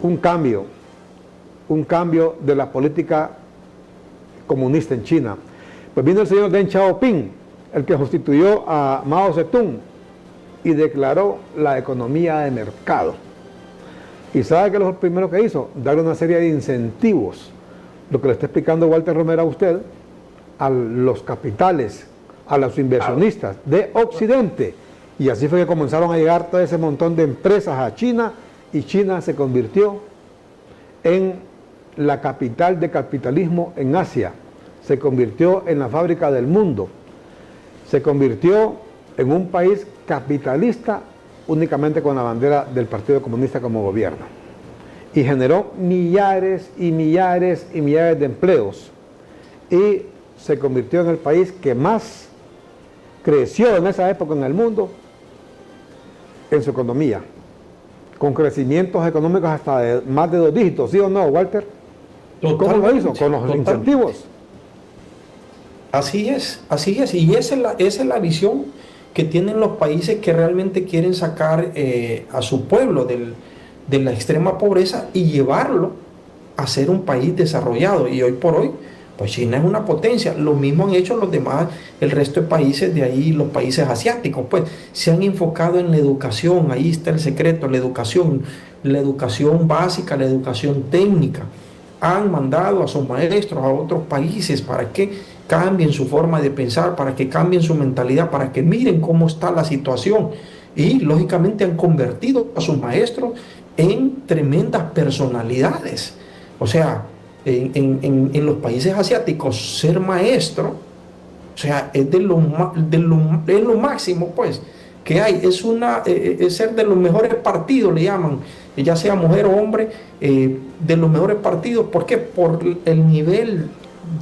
un cambio de la política comunista en China. Pues vino el señor Deng Xiaoping, el que sustituyó a Mao Zedong, y declaró la economía de mercado. ¿Y sabe qué es lo primero que hizo? Darle una serie de incentivos, lo que le está explicando Walter Romero a usted, a los capitales, a los inversionistas de Occidente. Y así fue que comenzaron a llegar todo ese montón de empresas a China, y China se convirtió en la capital de capitalismo en Asia, se convirtió en la fábrica del mundo, se convirtió en un país capitalista únicamente con la bandera del Partido Comunista como gobierno, y generó millares y millares y millares de empleos, y se convirtió en el país que más creció en esa época en el mundo en su economía, con crecimientos económicos hasta de más de 2 dígitos, ¿sí o no, Walter? ¿Cómo lo hizo? Con los incentivos. Así es, y esa es la visión que tienen los países que realmente quieren sacar a su pueblo de la extrema pobreza y llevarlo a ser un país desarrollado. Y hoy por hoy, pues China es una potencia. Lo mismo han hecho los demás, el resto de países de ahí, los países asiáticos, pues se han enfocado en la educación. Ahí está el secreto, la educación básica, la educación técnica. Han mandado a sus maestros a otros países para que cambien su forma de pensar, para que cambien su mentalidad, para que miren cómo está la situación. Y lógicamente han convertido a sus maestros en tremendas personalidades. O sea, en los países asiáticos, ser maestro, o sea, es es lo máximo, pues, que hay. Es ser de los mejores partidos, le llaman, ya sea mujer o hombre, de los mejores partidos. ¿Por qué? Por el nivel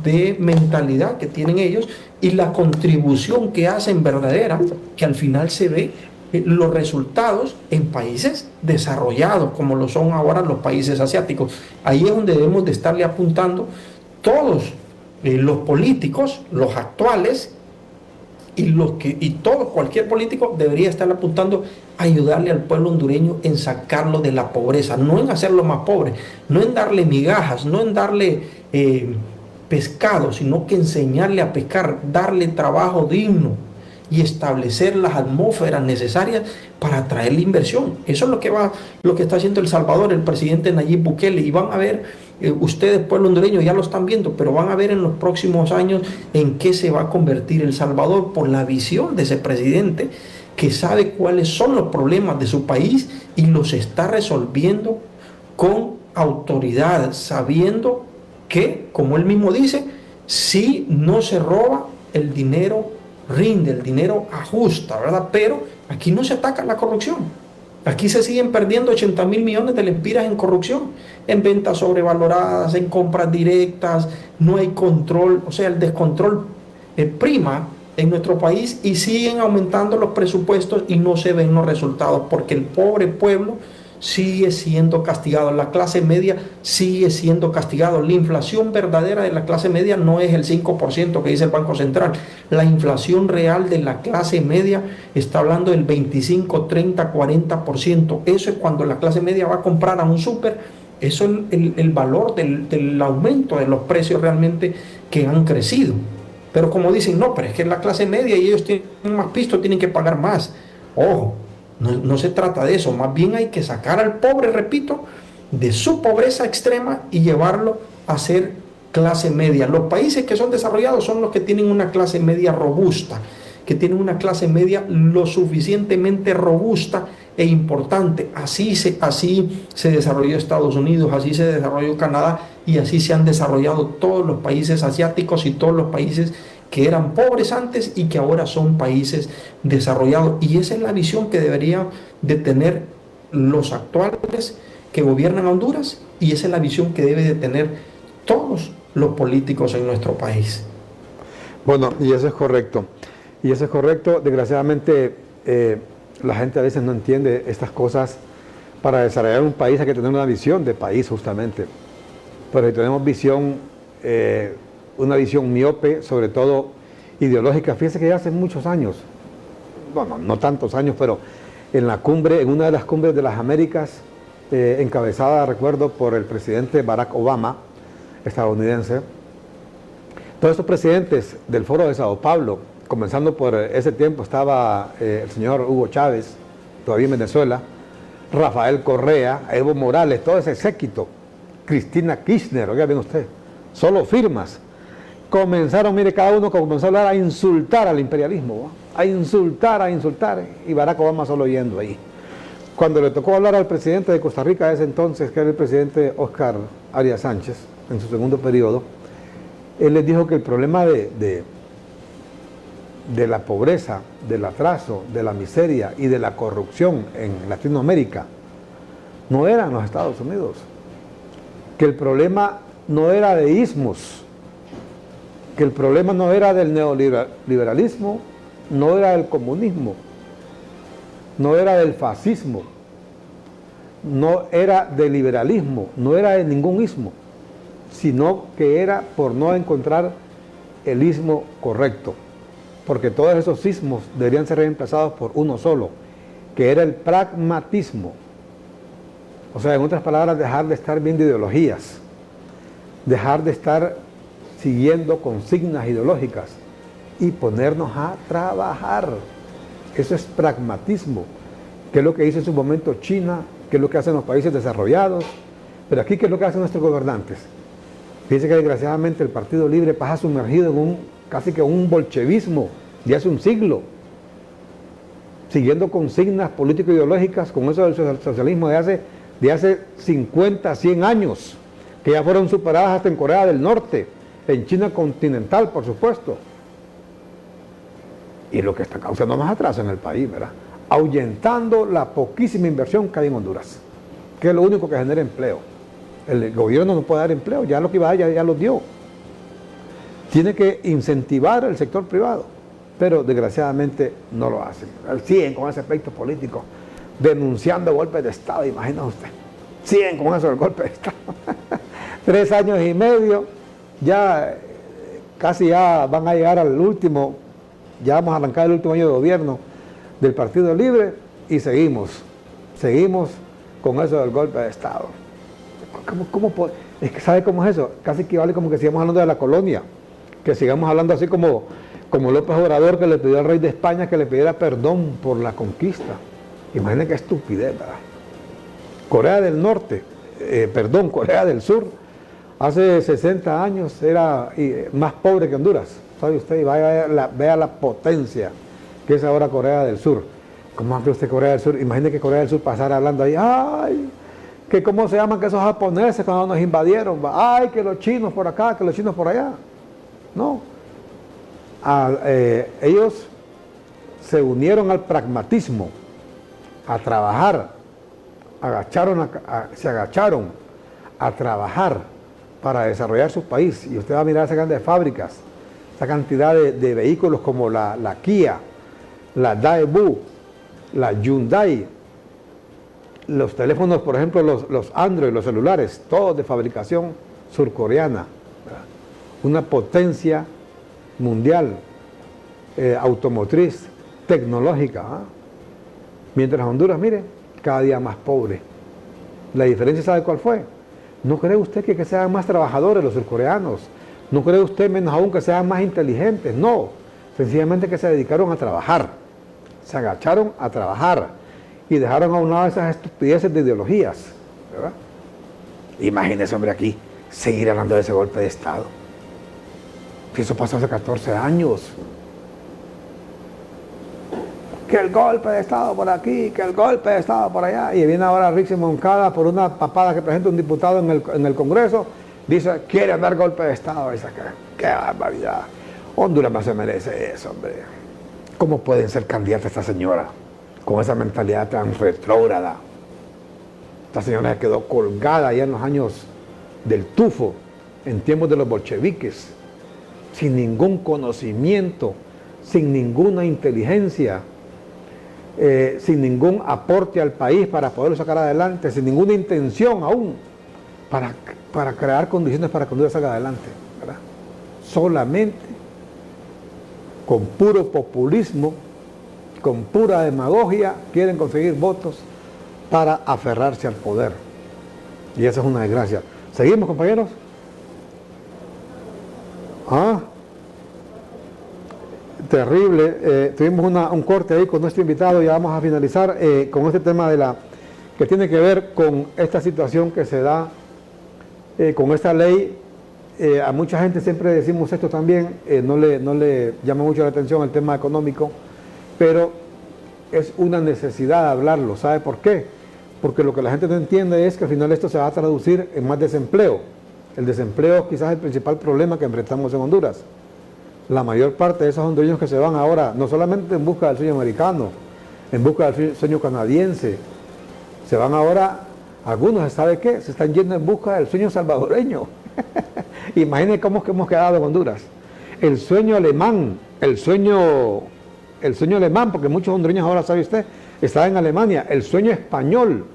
de mentalidad que tienen ellos y la contribución que hacen verdadera, que al final se ve los resultados en países desarrollados, como lo son ahora los países asiáticos. Ahí es donde debemos de estarle apuntando todos los políticos, los actuales, cualquier político debería estar apuntando a ayudarle al pueblo hondureño en sacarlo de la pobreza, no en hacerlo más pobre, no en darle migajas, no en darle pescado, sino que enseñarle a pescar, darle trabajo digno y establecer las atmósferas necesarias para atraer la inversión. Eso es lo que está haciendo El Salvador, el presidente Nayib Bukele, y van a ver, ustedes pueblo hondureño ya lo están viendo, pero van a ver en los próximos años en qué se va a convertir El Salvador por la visión de ese presidente que sabe cuáles son los problemas de su país y los está resolviendo con autoridad, sabiendo que, como él mismo dice, si no se roba, el dinero rinde, el dinero ajusta, ¿verdad? Pero aquí no se ataca la corrupción. Aquí se siguen perdiendo 80.000 millones de lempiras en corrupción, en ventas sobrevaloradas, en compras directas, no hay control, o sea, el descontrol prima en nuestro país y siguen aumentando los presupuestos y no se ven los resultados porque el pobre pueblo sigue siendo castigado, la clase media sigue siendo castigado. La inflación verdadera de la clase media no es el 5% que dice el Banco Central. La inflación real de la clase media está hablando del 25, 30, 40%. Eso es cuando la clase media va a comprar a un súper. Eso es el valor del aumento de los precios realmente que han crecido. Pero como dicen, no, pero es que es la clase media y ellos tienen más pisto, tienen que pagar más. Ojo. No se trata de eso, más bien hay que sacar al pobre, repito, de su pobreza extrema y llevarlo a ser clase media. Los países que son desarrollados son los que tienen una clase media robusta, que tienen una clase media lo suficientemente robusta e importante. Así se desarrolló Estados Unidos, así se desarrolló Canadá y así se han desarrollado todos los países asiáticos y todos los países que eran pobres antes y que ahora son países desarrollados. Y esa es la visión que deberían de tener los actuales que gobiernan Honduras y esa es la visión que debe de tener todos los políticos en nuestro país. Bueno, y eso es correcto. Y eso es correcto. Desgraciadamente, la gente a veces no entiende estas cosas. Para desarrollar un país hay que tener una visión de país, justamente. Pero si tenemos visión, una visión miope, sobre todo ideológica. Fíjense que ya hace muchos años, bueno, no tantos años, pero en la cumbre, en una de las cumbres de las Américas, encabezada, recuerdo, por el presidente Barack Obama, estadounidense, todos estos presidentes del Foro de Sao Paulo, comenzando por ese tiempo estaba el señor Hugo Chávez, todavía en Venezuela, Rafael Correa, Evo Morales, todo ese séquito, Cristina Kirchner, oiga bien usted, solo firmas. Comenzaron, mire, cada uno comenzó a hablar, a insultar al imperialismo, ¿va? A insultar, y Barack Obama solo oyendo ahí. Cuando le tocó hablar al presidente de Costa Rica de ese entonces, que era el presidente Óscar Arias Sánchez, en su segundo periodo, él les dijo que el problema de la pobreza, del atraso, de la miseria y de la corrupción en Latinoamérica no era en los Estados Unidos, que el problema no era de ismos, que el problema no era del neoliberalismo, no era del comunismo, no era del fascismo, no era del liberalismo, no era de ningún ismo, sino que era por no encontrar el ismo correcto, porque todos esos ismos deberían ser reemplazados por uno solo, que era el pragmatismo. O sea, en otras palabras, dejar de estar viendo ideologías, dejar de estar siguiendo consignas ideológicas y ponernos a trabajar. Eso es pragmatismo, que es lo que hizo en su momento China, que es lo que hacen los países desarrollados, pero aquí, ¿qué es lo que hacen nuestros gobernantes? Fíjense que desgraciadamente el Partido Libre pasa sumergido en casi que un bolchevismo de hace un siglo, siguiendo consignas político-ideológicas con eso del socialismo de hace 50, 100 años, que ya fueron superadas hasta en Corea del Norte, en China continental, por supuesto. Y lo que está causando más atraso en el país, ¿verdad? Ahuyentando la poquísima inversión que hay en Honduras, que es lo único que genera empleo. El gobierno no puede dar empleo, ya lo que iba a dar ya lo dio. Tiene que incentivar el sector privado, pero desgraciadamente no lo hacen. Siguen con ese aspecto político, denunciando golpes de Estado, imagina usted. Siguen con eso del golpe de Estado. 3 años y medio, ya casi ya van a llegar al último, ya vamos a arrancar el último año de gobierno del Partido Libre y seguimos con eso del golpe de Estado. Es que ¿sabe cómo es eso? Casi equivale como que sigamos hablando de la colonia, que sigamos hablando así como López Obrador, que le pidió al rey de España que le pidiera perdón por la conquista. Imaginen qué estupidez, ¿verdad? Corea del Norte, Corea del Sur, hace 60 años era más pobre que Honduras, ¿sabe usted? Y vea la potencia que es ahora Corea del Sur. ¿Cómo habla usted Corea del Sur? Imagine que Corea del Sur pasara hablando ahí, ¡ay! Que cómo se llaman que esos japoneses cuando nos invadieron, ¡ay! Que los chinos por acá, que los chinos por allá. No. Ellos se unieron al pragmatismo, a trabajar, se agacharon a trabajar para desarrollar su país. Y usted va a mirar esa cantidad de fábricas, esa cantidad de vehículos como la Kia, la Daewoo, la Hyundai, los teléfonos, por ejemplo, los Android, los celulares, todos de fabricación surcoreana, ¿verdad? Una potencia mundial, automotriz, tecnológica, ¿eh? Mientras Honduras, mire, cada día más pobre. La diferencia, ¿sabe cuál fue? ¿No cree usted que sean más trabajadores los surcoreanos? ¿No cree usted, menos aún, que sean más inteligentes? No, sencillamente que se dedicaron a trabajar, se agacharon a trabajar y dejaron a un lado esas estupideces de ideologías, ¿verdad? Imagínese, hombre, aquí seguir hablando de ese golpe de Estado. Eso pasó hace 14 años. Que el golpe de Estado por aquí, que el golpe de Estado por allá. Y viene ahora Rixi Moncada por una papada que presenta un diputado en el Congreso. Dice, quiere dar golpe de Estado. Dice, qué barbaridad. Honduras no se merece eso, hombre. ¿Cómo pueden ser candidata esta señora con esa mentalidad tan retrógrada? Esta señora quedó colgada allá en los años del tufo, en tiempos de los bolcheviques, sin ningún conocimiento, sin ninguna inteligencia, sin ningún aporte al país para poderlo sacar adelante, sin ninguna intención aún para crear condiciones para que Honduras salga adelante, ¿verdad? Solamente con puro populismo, con pura demagogia, quieren conseguir votos para aferrarse al poder. Y esa es una desgracia. ¿Seguimos, compañeros? Terrible. Tuvimos un corte ahí con nuestro invitado y ya vamos a finalizar con este tema que tiene que ver con esta situación que se da con esta ley. A mucha gente siempre decimos esto también, no le llama mucho la atención el tema económico, pero es una necesidad hablarlo. ¿Sabe por qué? Porque lo que la gente no entiende es que al final esto se va a traducir en más desempleo. El desempleo quizás es el principal problema que enfrentamos en Honduras. La mayor parte de esos hondureños que se van ahora, no solamente en busca del sueño americano, en busca del sueño canadiense, se van ahora, algunos, ¿sabe qué? Se están yendo en busca del sueño salvadoreño. Imaginen cómo hemos quedado en Honduras. El sueño alemán, el sueño alemán, porque muchos hondureños ahora, ¿sabe usted?, están en Alemania. El sueño español.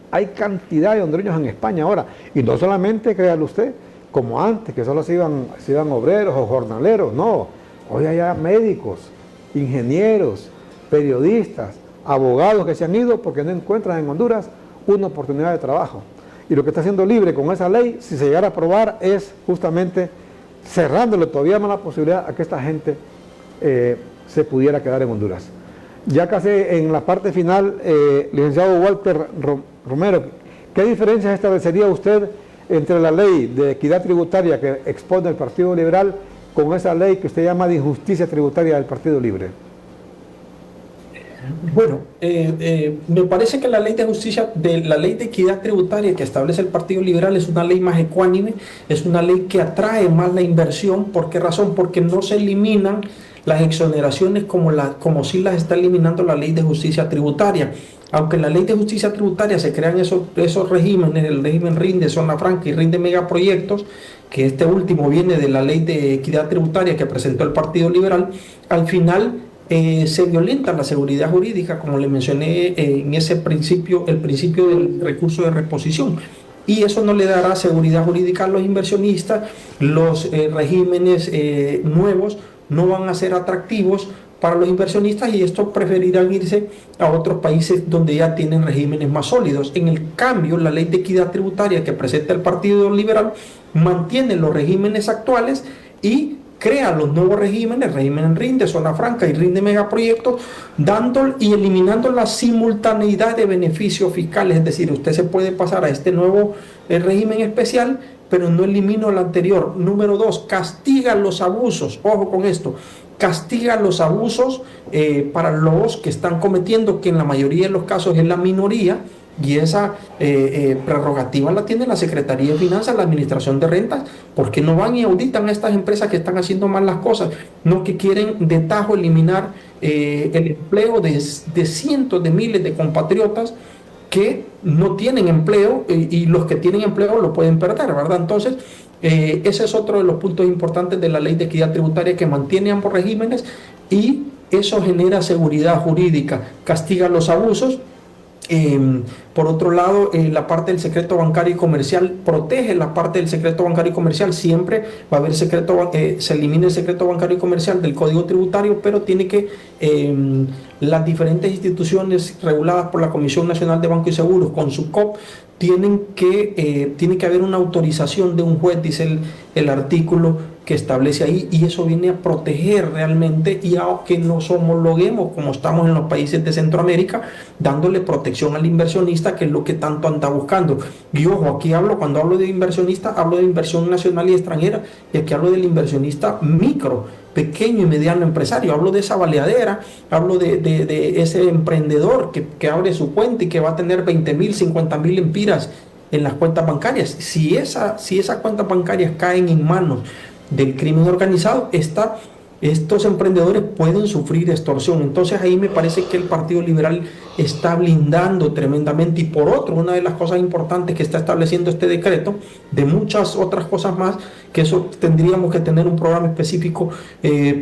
Hay cantidad de hondureños en España ahora. Y no solamente, créalo usted, como antes, que solo se iban obreros o jornaleros. No, hoy hay médicos, ingenieros, periodistas, abogados que se han ido porque no encuentran en Honduras una oportunidad de trabajo. Y lo que está haciendo Libre con esa ley, si se llegara a aprobar, es justamente cerrándole todavía más la posibilidad a que esta gente se pudiera quedar en Honduras. Ya casi en la parte final, licenciado Walter Romero, ¿qué diferencias establecería usted entre la ley de equidad tributaria que expone el Partido Liberal con esa ley que usted llama de injusticia tributaria del Partido Libre? Bueno, me parece que la ley de justicia, la ley de equidad tributaria que establece el Partido Liberal es una ley más ecuánime, es una ley que atrae más la inversión. ¿Por qué razón? Porque no se eliminan las exoneraciones como sí las está eliminando la ley de justicia tributaria. Aunque en la ley de justicia tributaria se crean esos regímenes, el régimen RINDE, Zona Franca y RINDE Megaproyectos, que este último viene de la ley de equidad tributaria que presentó el Partido Liberal, al final se violenta la seguridad jurídica, como le mencioné en ese principio, el principio del recurso de reposición. Y eso no le dará seguridad jurídica a los inversionistas. Los regímenes nuevos no van a ser atractivos para los inversionistas y estos preferirán irse a otros países donde ya tienen regímenes más sólidos. En el cambio, la ley de equidad tributaria que presenta el Partido Liberal mantiene los regímenes actuales y crea los nuevos regímenes, régimen RINDE, Zona Franca y RINDE Megaproyectos, dando y eliminando la simultaneidad de beneficios fiscales. Es decir, usted se puede pasar a este nuevo régimen especial, pero no elimino el anterior. Número 2, castiga los abusos. Ojo con esto. Castiga los abusos para los que están cometiendo, que en la mayoría de los casos es la minoría, y esa prerrogativa la tiene la Secretaría de Finanzas, la Administración de Rentas, porque no van y auditan a estas empresas que están haciendo mal las cosas, no que quieren de tajo eliminar el empleo de cientos de miles de compatriotas que no tienen empleo y los que tienen empleo lo pueden perder, ¿verdad? Entonces, ese es otro de los puntos importantes de la ley de equidad tributaria, que mantiene ambos regímenes y eso genera seguridad jurídica, castiga los abusos. Por otro lado, la parte del secreto bancario y comercial protege la parte del secreto bancario y comercial. Siempre va a haber se elimina el secreto bancario y comercial del Código Tributario, pero tiene que las diferentes instituciones reguladas por la Comisión Nacional de Banco y Seguros, con su COP, tiene que haber una autorización de un juez, dice el artículo que establece ahí, y eso viene a proteger realmente y a que nos homologuemos como estamos en los países de Centroamérica, dándole protección al inversionista, que es lo que tanto anda buscando. Y ojo, aquí cuando hablo de inversionista, hablo de inversión nacional y extranjera, y aquí hablo del inversionista micro, pequeño y mediano empresario. Hablo de esa baleadera, hablo de ese emprendedor que abre su cuenta y que va a tener 20,000, 50,000 empiras en las cuentas bancarias. Si esas cuentas bancarias caen en manos del crimen organizado, estos emprendedores pueden sufrir extorsión. Entonces ahí me parece que el Partido Liberal está blindando tremendamente. Y por otro, una de las cosas importantes que está estableciendo este decreto, de muchas otras cosas más, que eso tendríamos que tener un programa específico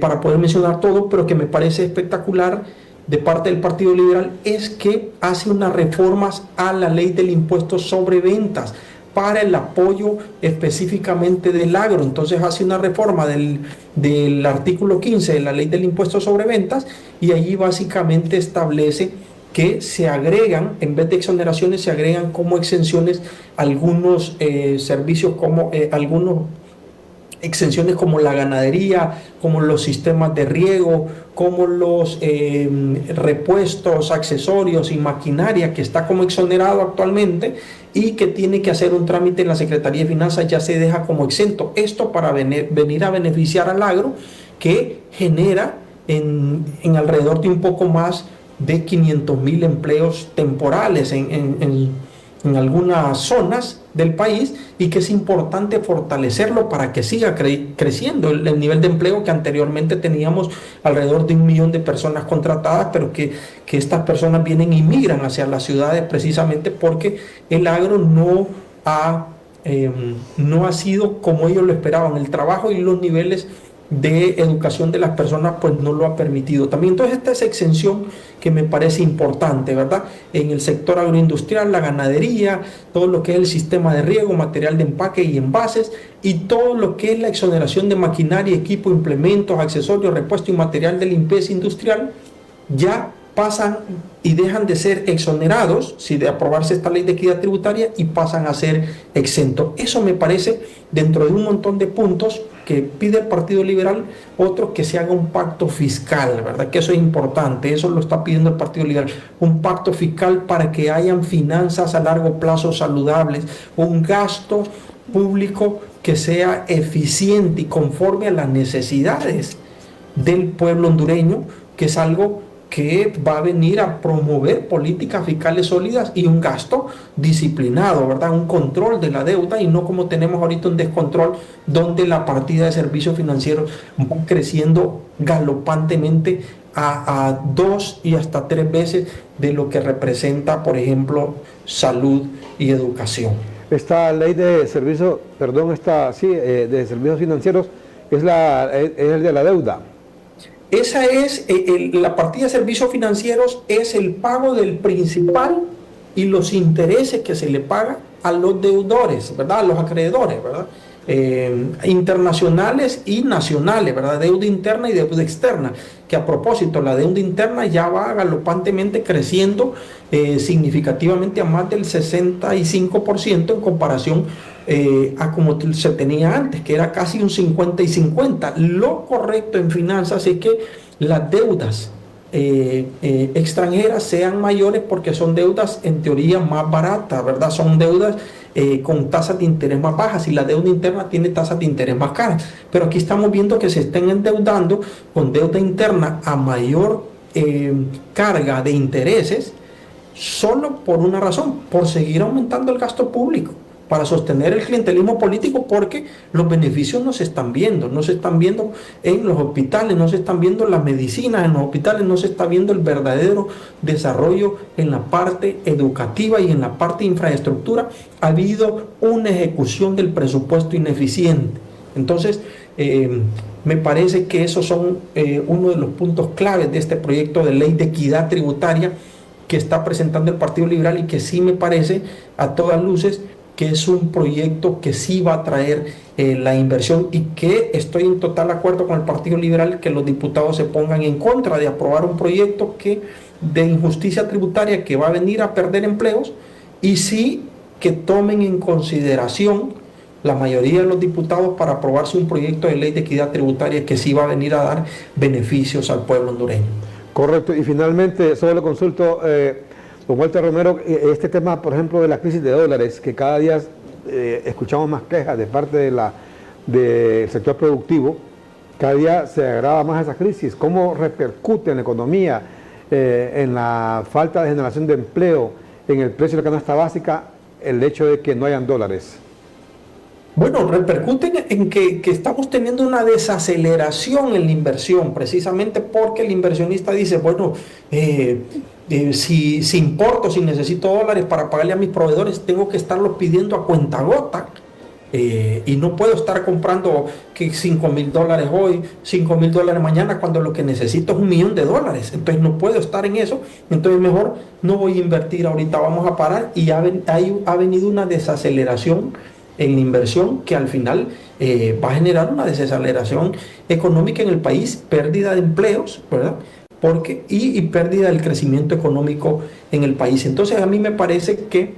para poder mencionar todo, pero que me parece espectacular de parte del Partido Liberal, es que hace unas reformas a la ley del impuesto sobre ventas para el apoyo específicamente del agro. Entonces hace una reforma del artículo 15 de la ley del impuesto sobre ventas, y allí básicamente establece que se agregan, en vez de exoneraciones, se agregan como exenciones algunos servicios, como algunos exenciones como la ganadería, como los sistemas de riego, como los repuestos, accesorios y maquinaria, que está como exonerado actualmente y que tiene que hacer un trámite en la Secretaría de Finanzas, ya se deja como exento. Esto para venir a beneficiar al agro, que genera en alrededor de un poco más de 500.000 empleos temporales en algunas zonas del país, y que es importante fortalecerlo para que siga creciendo el nivel de empleo, que anteriormente teníamos alrededor de 1 millón de personas contratadas, pero que estas personas vienen y migran hacia las ciudades precisamente porque el agro no ha sido como ellos lo esperaban. El trabajo y los niveles de educación de las personas pues no lo ha permitido también. Entonces esta es exención que me parece importante, ¿verdad? En el sector agroindustrial, la ganadería, todo lo que es el sistema de riego, material de empaque y envases, y todo lo que es la exoneración de maquinaria, equipo, implementos, accesorios, repuesto y material de limpieza industrial, ya pasan y dejan de ser exonerados, si de aprobarse esta ley de equidad tributaria, y pasan a ser exentos. Eso me parece, dentro de un montón de puntos que pide el Partido Liberal, otro, que se haga un pacto fiscal, ¿verdad? Que eso es importante, eso lo está pidiendo el Partido Liberal, un pacto fiscal para que hayan finanzas a largo plazo saludables, un gasto público que sea eficiente y conforme a las necesidades del pueblo hondureño, que es algo que va a venir a promover políticas fiscales sólidas y un gasto disciplinado, ¿verdad? Un control de la deuda, y no como tenemos ahorita un descontrol donde la partida de servicios financieros va creciendo galopantemente a 2 y hasta 3 veces de lo que representa, por ejemplo, salud y educación. Esta ley de servicios, de servicios financieros es el de la deuda. Esa es la partida de servicios financieros, es el pago del principal y los intereses que se le paga a los deudores, ¿verdad? A los acreedores, ¿verdad? Internacionales y nacionales, ¿verdad? Deuda interna y deuda externa, que a propósito la deuda interna ya va galopantemente creciendo significativamente a más del 65% en comparación a como se tenía antes, que era casi un 50 y 50. Lo correcto en finanzas es que las deudas extranjeras sean mayores, porque son deudas en teoría más baratas, ¿verdad? Son deudas con tasas de interés más bajas, y la deuda interna tiene tasas de interés más caras. Pero aquí estamos viendo que se estén endeudando con deuda interna a mayor carga de intereses, solo por una razón: por seguir aumentando el gasto público, para sostener el clientelismo político, porque los beneficios no se están viendo en los hospitales, no se están viendo las medicinas en los hospitales, no se está viendo el verdadero desarrollo en la parte educativa y en la parte de infraestructura. Ha habido una ejecución del presupuesto ineficiente. Entonces, me parece que esos son uno de los puntos claves de este proyecto de ley de equidad tributaria que está presentando el Partido Liberal, y que sí me parece a todas luces que es un proyecto que sí va a traer la inversión, y que estoy en total acuerdo con el Partido Liberal que los diputados se pongan en contra de aprobar un proyecto de injusticia tributaria que va a venir a perder empleos, y sí que tomen en consideración la mayoría de los diputados para aprobarse un proyecto de ley de equidad tributaria que sí va a venir a dar beneficios al pueblo hondureño. Correcto. Y finalmente, solo le consulto, don Walter Romero, este tema, por ejemplo, de la crisis de dólares, que cada día escuchamos más quejas de parte del sector productivo, cada día se agrava más esa crisis. ¿Cómo repercute en la economía, en la falta de generación de empleo, en el precio de la canasta básica, el hecho de que no hayan dólares? Bueno, repercuten en que estamos teniendo una desaceleración en la inversión, precisamente porque el inversionista dice, bueno, si importo, si necesito dólares para pagarle a mis proveedores, tengo que estarlos pidiendo a cuentagota, y no puedo estar comprando que $5,000 hoy, $5,000 mañana, cuando lo que necesito es $1 millón. Entonces no puedo estar en eso, entonces mejor no voy a invertir ahorita, vamos a parar. Y ha venido una desaceleración en la inversión que al final va a generar una desaceleración económica en el país, pérdida de empleos, ¿verdad? Y pérdida del crecimiento económico en el país. Entonces a mí me parece que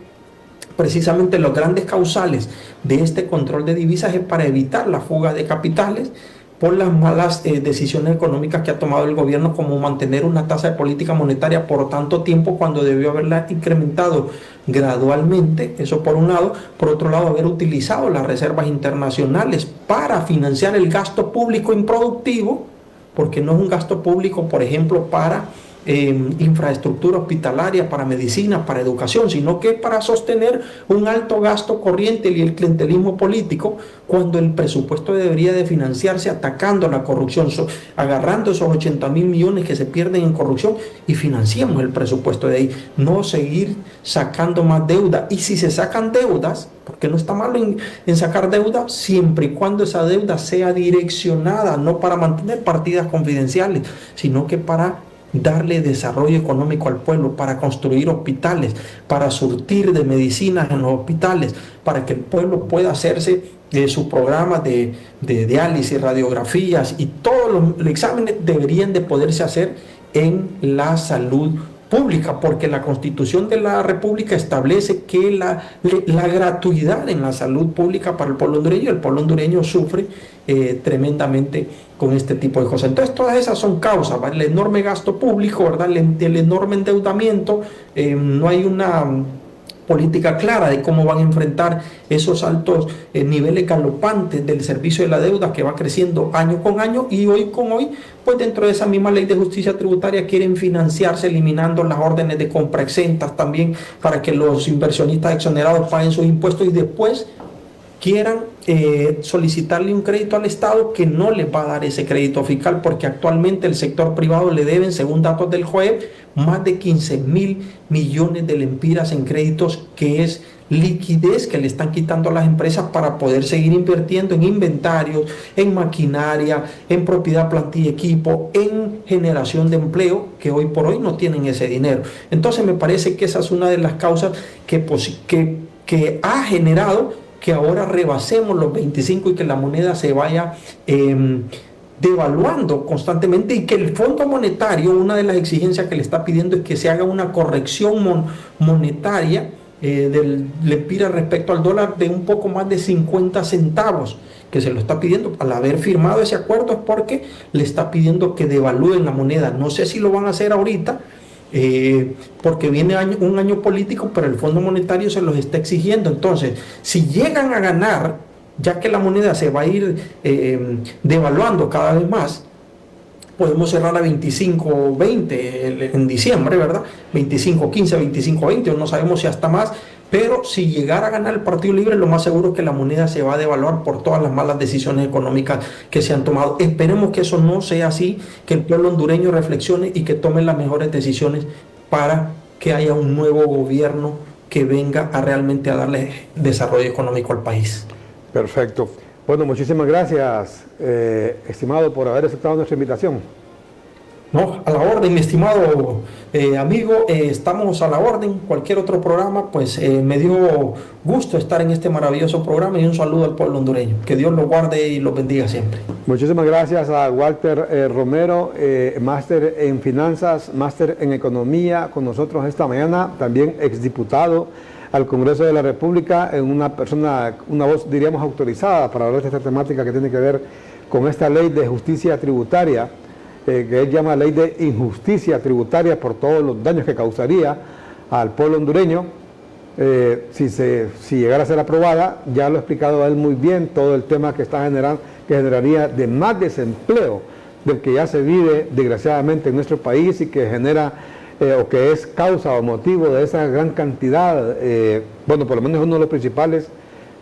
precisamente los grandes causales de este control de divisas es para evitar la fuga de capitales por las malas decisiones económicas que ha tomado el gobierno, como mantener una tasa de política monetaria por tanto tiempo cuando debió haberla incrementado gradualmente. Eso por un lado. Por otro lado, haber utilizado las reservas internacionales para financiar el gasto público improductivo, porque no es un gasto público, por ejemplo, para infraestructura hospitalaria, para medicina, para educación, sino que es para sostener un alto gasto corriente y el clientelismo político, cuando el presupuesto debería de financiarse atacando la corrupción, agarrando esos 80.000 millones que se pierden en corrupción y financiamos el presupuesto de ahí, no seguir sacando más deuda. Y si se sacan deudas, porque no está malo en sacar deuda, siempre y cuando esa deuda sea direccionada, no para mantener partidas confidenciales, sino que para darle desarrollo económico al pueblo, para construir hospitales, para surtir de medicinas en los hospitales, para que el pueblo pueda hacerse sus programas de diálisis, radiografías, y todos los exámenes deberían de poderse hacer en la salud pública, porque la Constitución de la República establece que la gratuidad en la salud pública para el pueblo hondureño. El pueblo hondureño sufre tremendamente con este tipo de cosas. Entonces, todas esas son causas, ¿vale? El enorme gasto público, ¿verdad? El enorme endeudamiento, no hay una política clara de cómo van a enfrentar esos altos niveles galopantes del servicio de la deuda que va creciendo año con año, y hoy con hoy, pues dentro de esa misma ley de justicia tributaria quieren financiarse eliminando las órdenes de compra exentas también para que los inversionistas exonerados paguen sus impuestos y después quieran solicitarle un crédito al Estado que no les va a dar ese crédito fiscal, porque actualmente el sector privado le deben, según datos del JOEP, más de 15.000 millones de lempiras en créditos, que es liquidez que le están quitando a las empresas para poder seguir invirtiendo en inventarios, en maquinaria, en propiedad, plantilla, equipo, en generación de empleo, que hoy por hoy no tienen ese dinero. Entonces me parece que esa es una de las causas que ha generado que ahora rebasemos los 25 y que la moneda se vaya devaluando constantemente, y que el Fondo Monetario, una de las exigencias que le está pidiendo es que se haga una corrección monetaria del lempira respecto al dólar de un poco más de 50 centavos, que se lo está pidiendo. Al haber firmado ese acuerdo es porque le está pidiendo que devalúen la moneda. No sé si lo van a hacer ahorita, porque viene un año político, pero el Fondo Monetario se los está exigiendo. Entonces, si llegan a ganar, ya que la moneda se va a ir devaluando cada vez más, podemos cerrar a 25.20 en diciembre, ¿verdad? 25.15, 25.20, no sabemos si hasta más, pero si llegara a ganar el Partido Libre, lo más seguro es que la moneda se va a devaluar por todas las malas decisiones económicas que se han tomado. Esperemos que eso no sea así, que el pueblo hondureño reflexione y que tome las mejores decisiones para que haya un nuevo gobierno que venga a realmente a darle desarrollo económico al país. Perfecto. Bueno, muchísimas gracias, estimado, por haber aceptado nuestra invitación. No, a la orden, mi estimado amigo, estamos a la orden. Cualquier otro programa, pues me dio gusto estar en este maravilloso programa, y un saludo al pueblo hondureño. Que Dios lo guarde y lo bendiga siempre. Muchísimas gracias a Walter Romero, máster en finanzas, máster en economía, con nosotros esta mañana, también exdiputado al Congreso de la República, en una persona, una voz, diríamos, autorizada para hablar de esta temática que tiene que ver con esta ley de justicia tributaria, que él llama ley de injusticia tributaria por todos los daños que causaría al pueblo hondureño si llegara a ser aprobada. Ya lo ha explicado él muy bien, todo el tema que está generando, que generaría de más desempleo del que ya se vive desgraciadamente en nuestro país, y que genera o que es causa o motivo de esa gran cantidad, bueno, por lo menos uno de los principales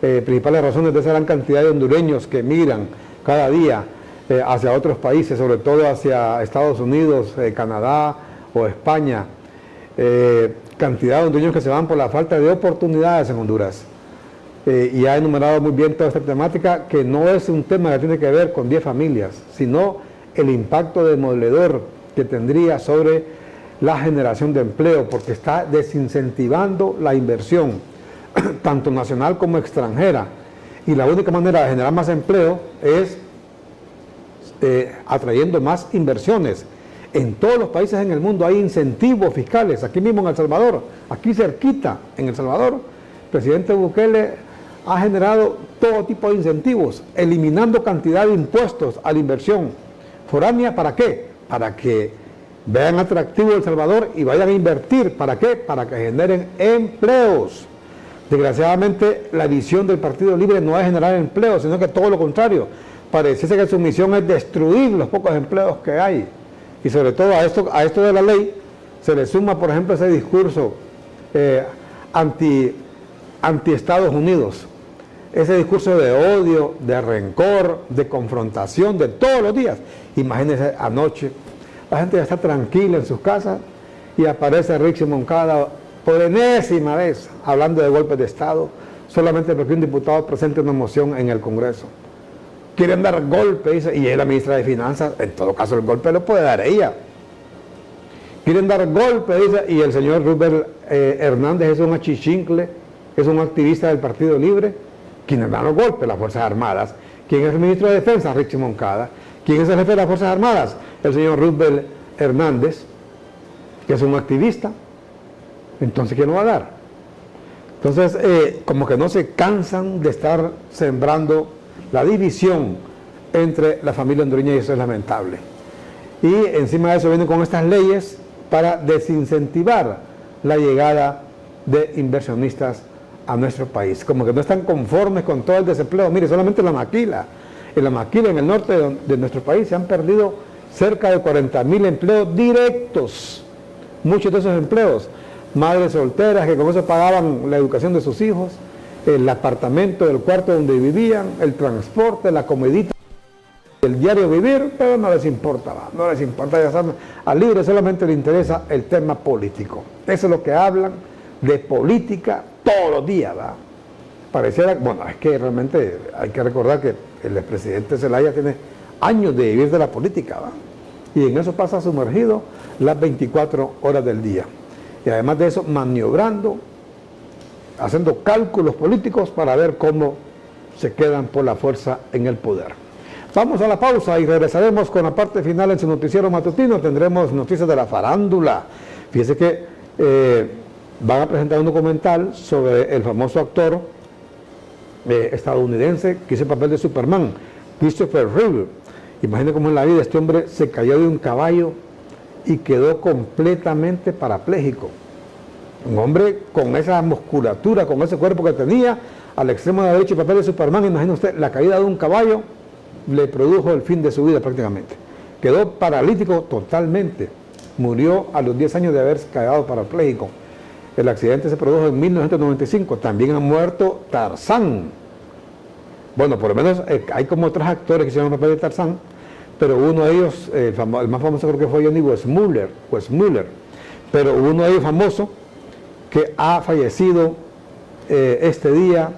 razones de esa gran cantidad de hondureños que emigran cada día hacia otros países, sobre todo hacia Estados Unidos, Canadá o España. Cantidad de hondureños que se van por la falta de oportunidades en Honduras. Y ha enumerado muy bien toda esta temática, que no es un tema que tiene que ver con 10 familias, sino el impacto demoledor que tendría sobre la generación de empleo, porque está desincentivando la inversión, tanto nacional como extranjera. Y la única manera de generar más empleo es atrayendo más inversiones. En todos los países en el mundo hay incentivos fiscales. Aquí mismo en El Salvador, aquí cerquita en El Salvador, el presidente Bukele ha generado todo tipo de incentivos, eliminando cantidad de impuestos a la inversión foránea. ¿Para qué? Para que vean atractivo El Salvador y vayan a invertir. ¿Para qué? Para que generen empleos. Desgraciadamente, la visión del Partido Libre no es generar empleo, sino que todo lo contrario. Pareciese que su misión es destruir los pocos empleos que hay. Y sobre todo a esto de la ley se le suma, por ejemplo, ese discurso anti Estados Unidos, ese discurso de odio, de rencor, de confrontación de todos los días. Imagínense anoche, la gente ya está tranquila en sus casas y aparece Rixi Moncada por enésima vez hablando de golpes de Estado, solamente porque un diputado presente una moción en el Congreso. Quieren dar golpe, dice, y es la ministra de Finanzas, en todo caso el golpe lo puede dar ella. Quieren dar golpe, dice, y el señor Rubén Hernández es un achichincle, es un activista del Partido Libre. ¿Quiénes dan los golpes? Las Fuerzas Armadas. ¿Quién es el ministro de Defensa? Rixi Moncada. ¿Quién es el jefe de las Fuerzas Armadas? El señor Rubén Hernández, que es un activista. Entonces, ¿quién lo va a dar? Entonces, como que no se cansan de estar sembrando la división entre la familia hondureña y eso es lamentable. Y encima de eso vienen con estas leyes para desincentivar la llegada de inversionistas a nuestro país. Como que no están conformes con todo el desempleo. Mire, solamente la Maquila. En la Maquila, en el norte de nuestro país, se han perdido cerca de 40.000 empleos directos. Muchos de esos empleos. Madres solteras que con eso pagaban la educación de sus hijos, el apartamento, el cuarto donde vivían, el transporte, la comidita, el diario vivir, pero no les importa, no les importa, ya saben, al Libre solamente le interesa el tema político. Eso es lo que hablan de política todos los días, ¿va? Pareciera, bueno, es que realmente hay que recordar que el expresidente Zelaya tiene años de vivir de la política, ¿va? Y en eso pasa sumergido las 24 horas del día. Y además de eso, maniobrando, haciendo cálculos políticos para ver cómo se quedan por la fuerza en el poder. Vamos a la pausa y regresaremos con la parte final en su noticiero matutino. Tendremos noticias de la farándula. Fíjese que van a presentar un documental sobre el famoso actor estadounidense que hizo el papel de Superman, Christopher Reeve. Imagínense cómo en la vida este hombre se cayó de un caballo y quedó completamente parapléjico. Un hombre con esa musculatura, con ese cuerpo que tenía, al extremo derecho el papel de Superman, imagina usted, la caída de un caballo le produjo el fin de su vida prácticamente. Quedó paralítico totalmente. Murió a los 10 años de haber quedado parapléjico. El accidente se produjo en 1995. También ha muerto Tarzán. Bueno, por lo menos hay como 3 actores que hicieron el papel de Tarzán, pero uno de ellos, el más famoso creo que fue Johnny Weissmuller, pero uno de ellos famoso que ha fallecido este día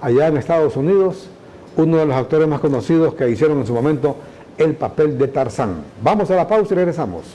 allá en Estados Unidos, uno de los actores más conocidos que hicieron en su momento el papel de Tarzán. Vamos a la pausa y regresamos.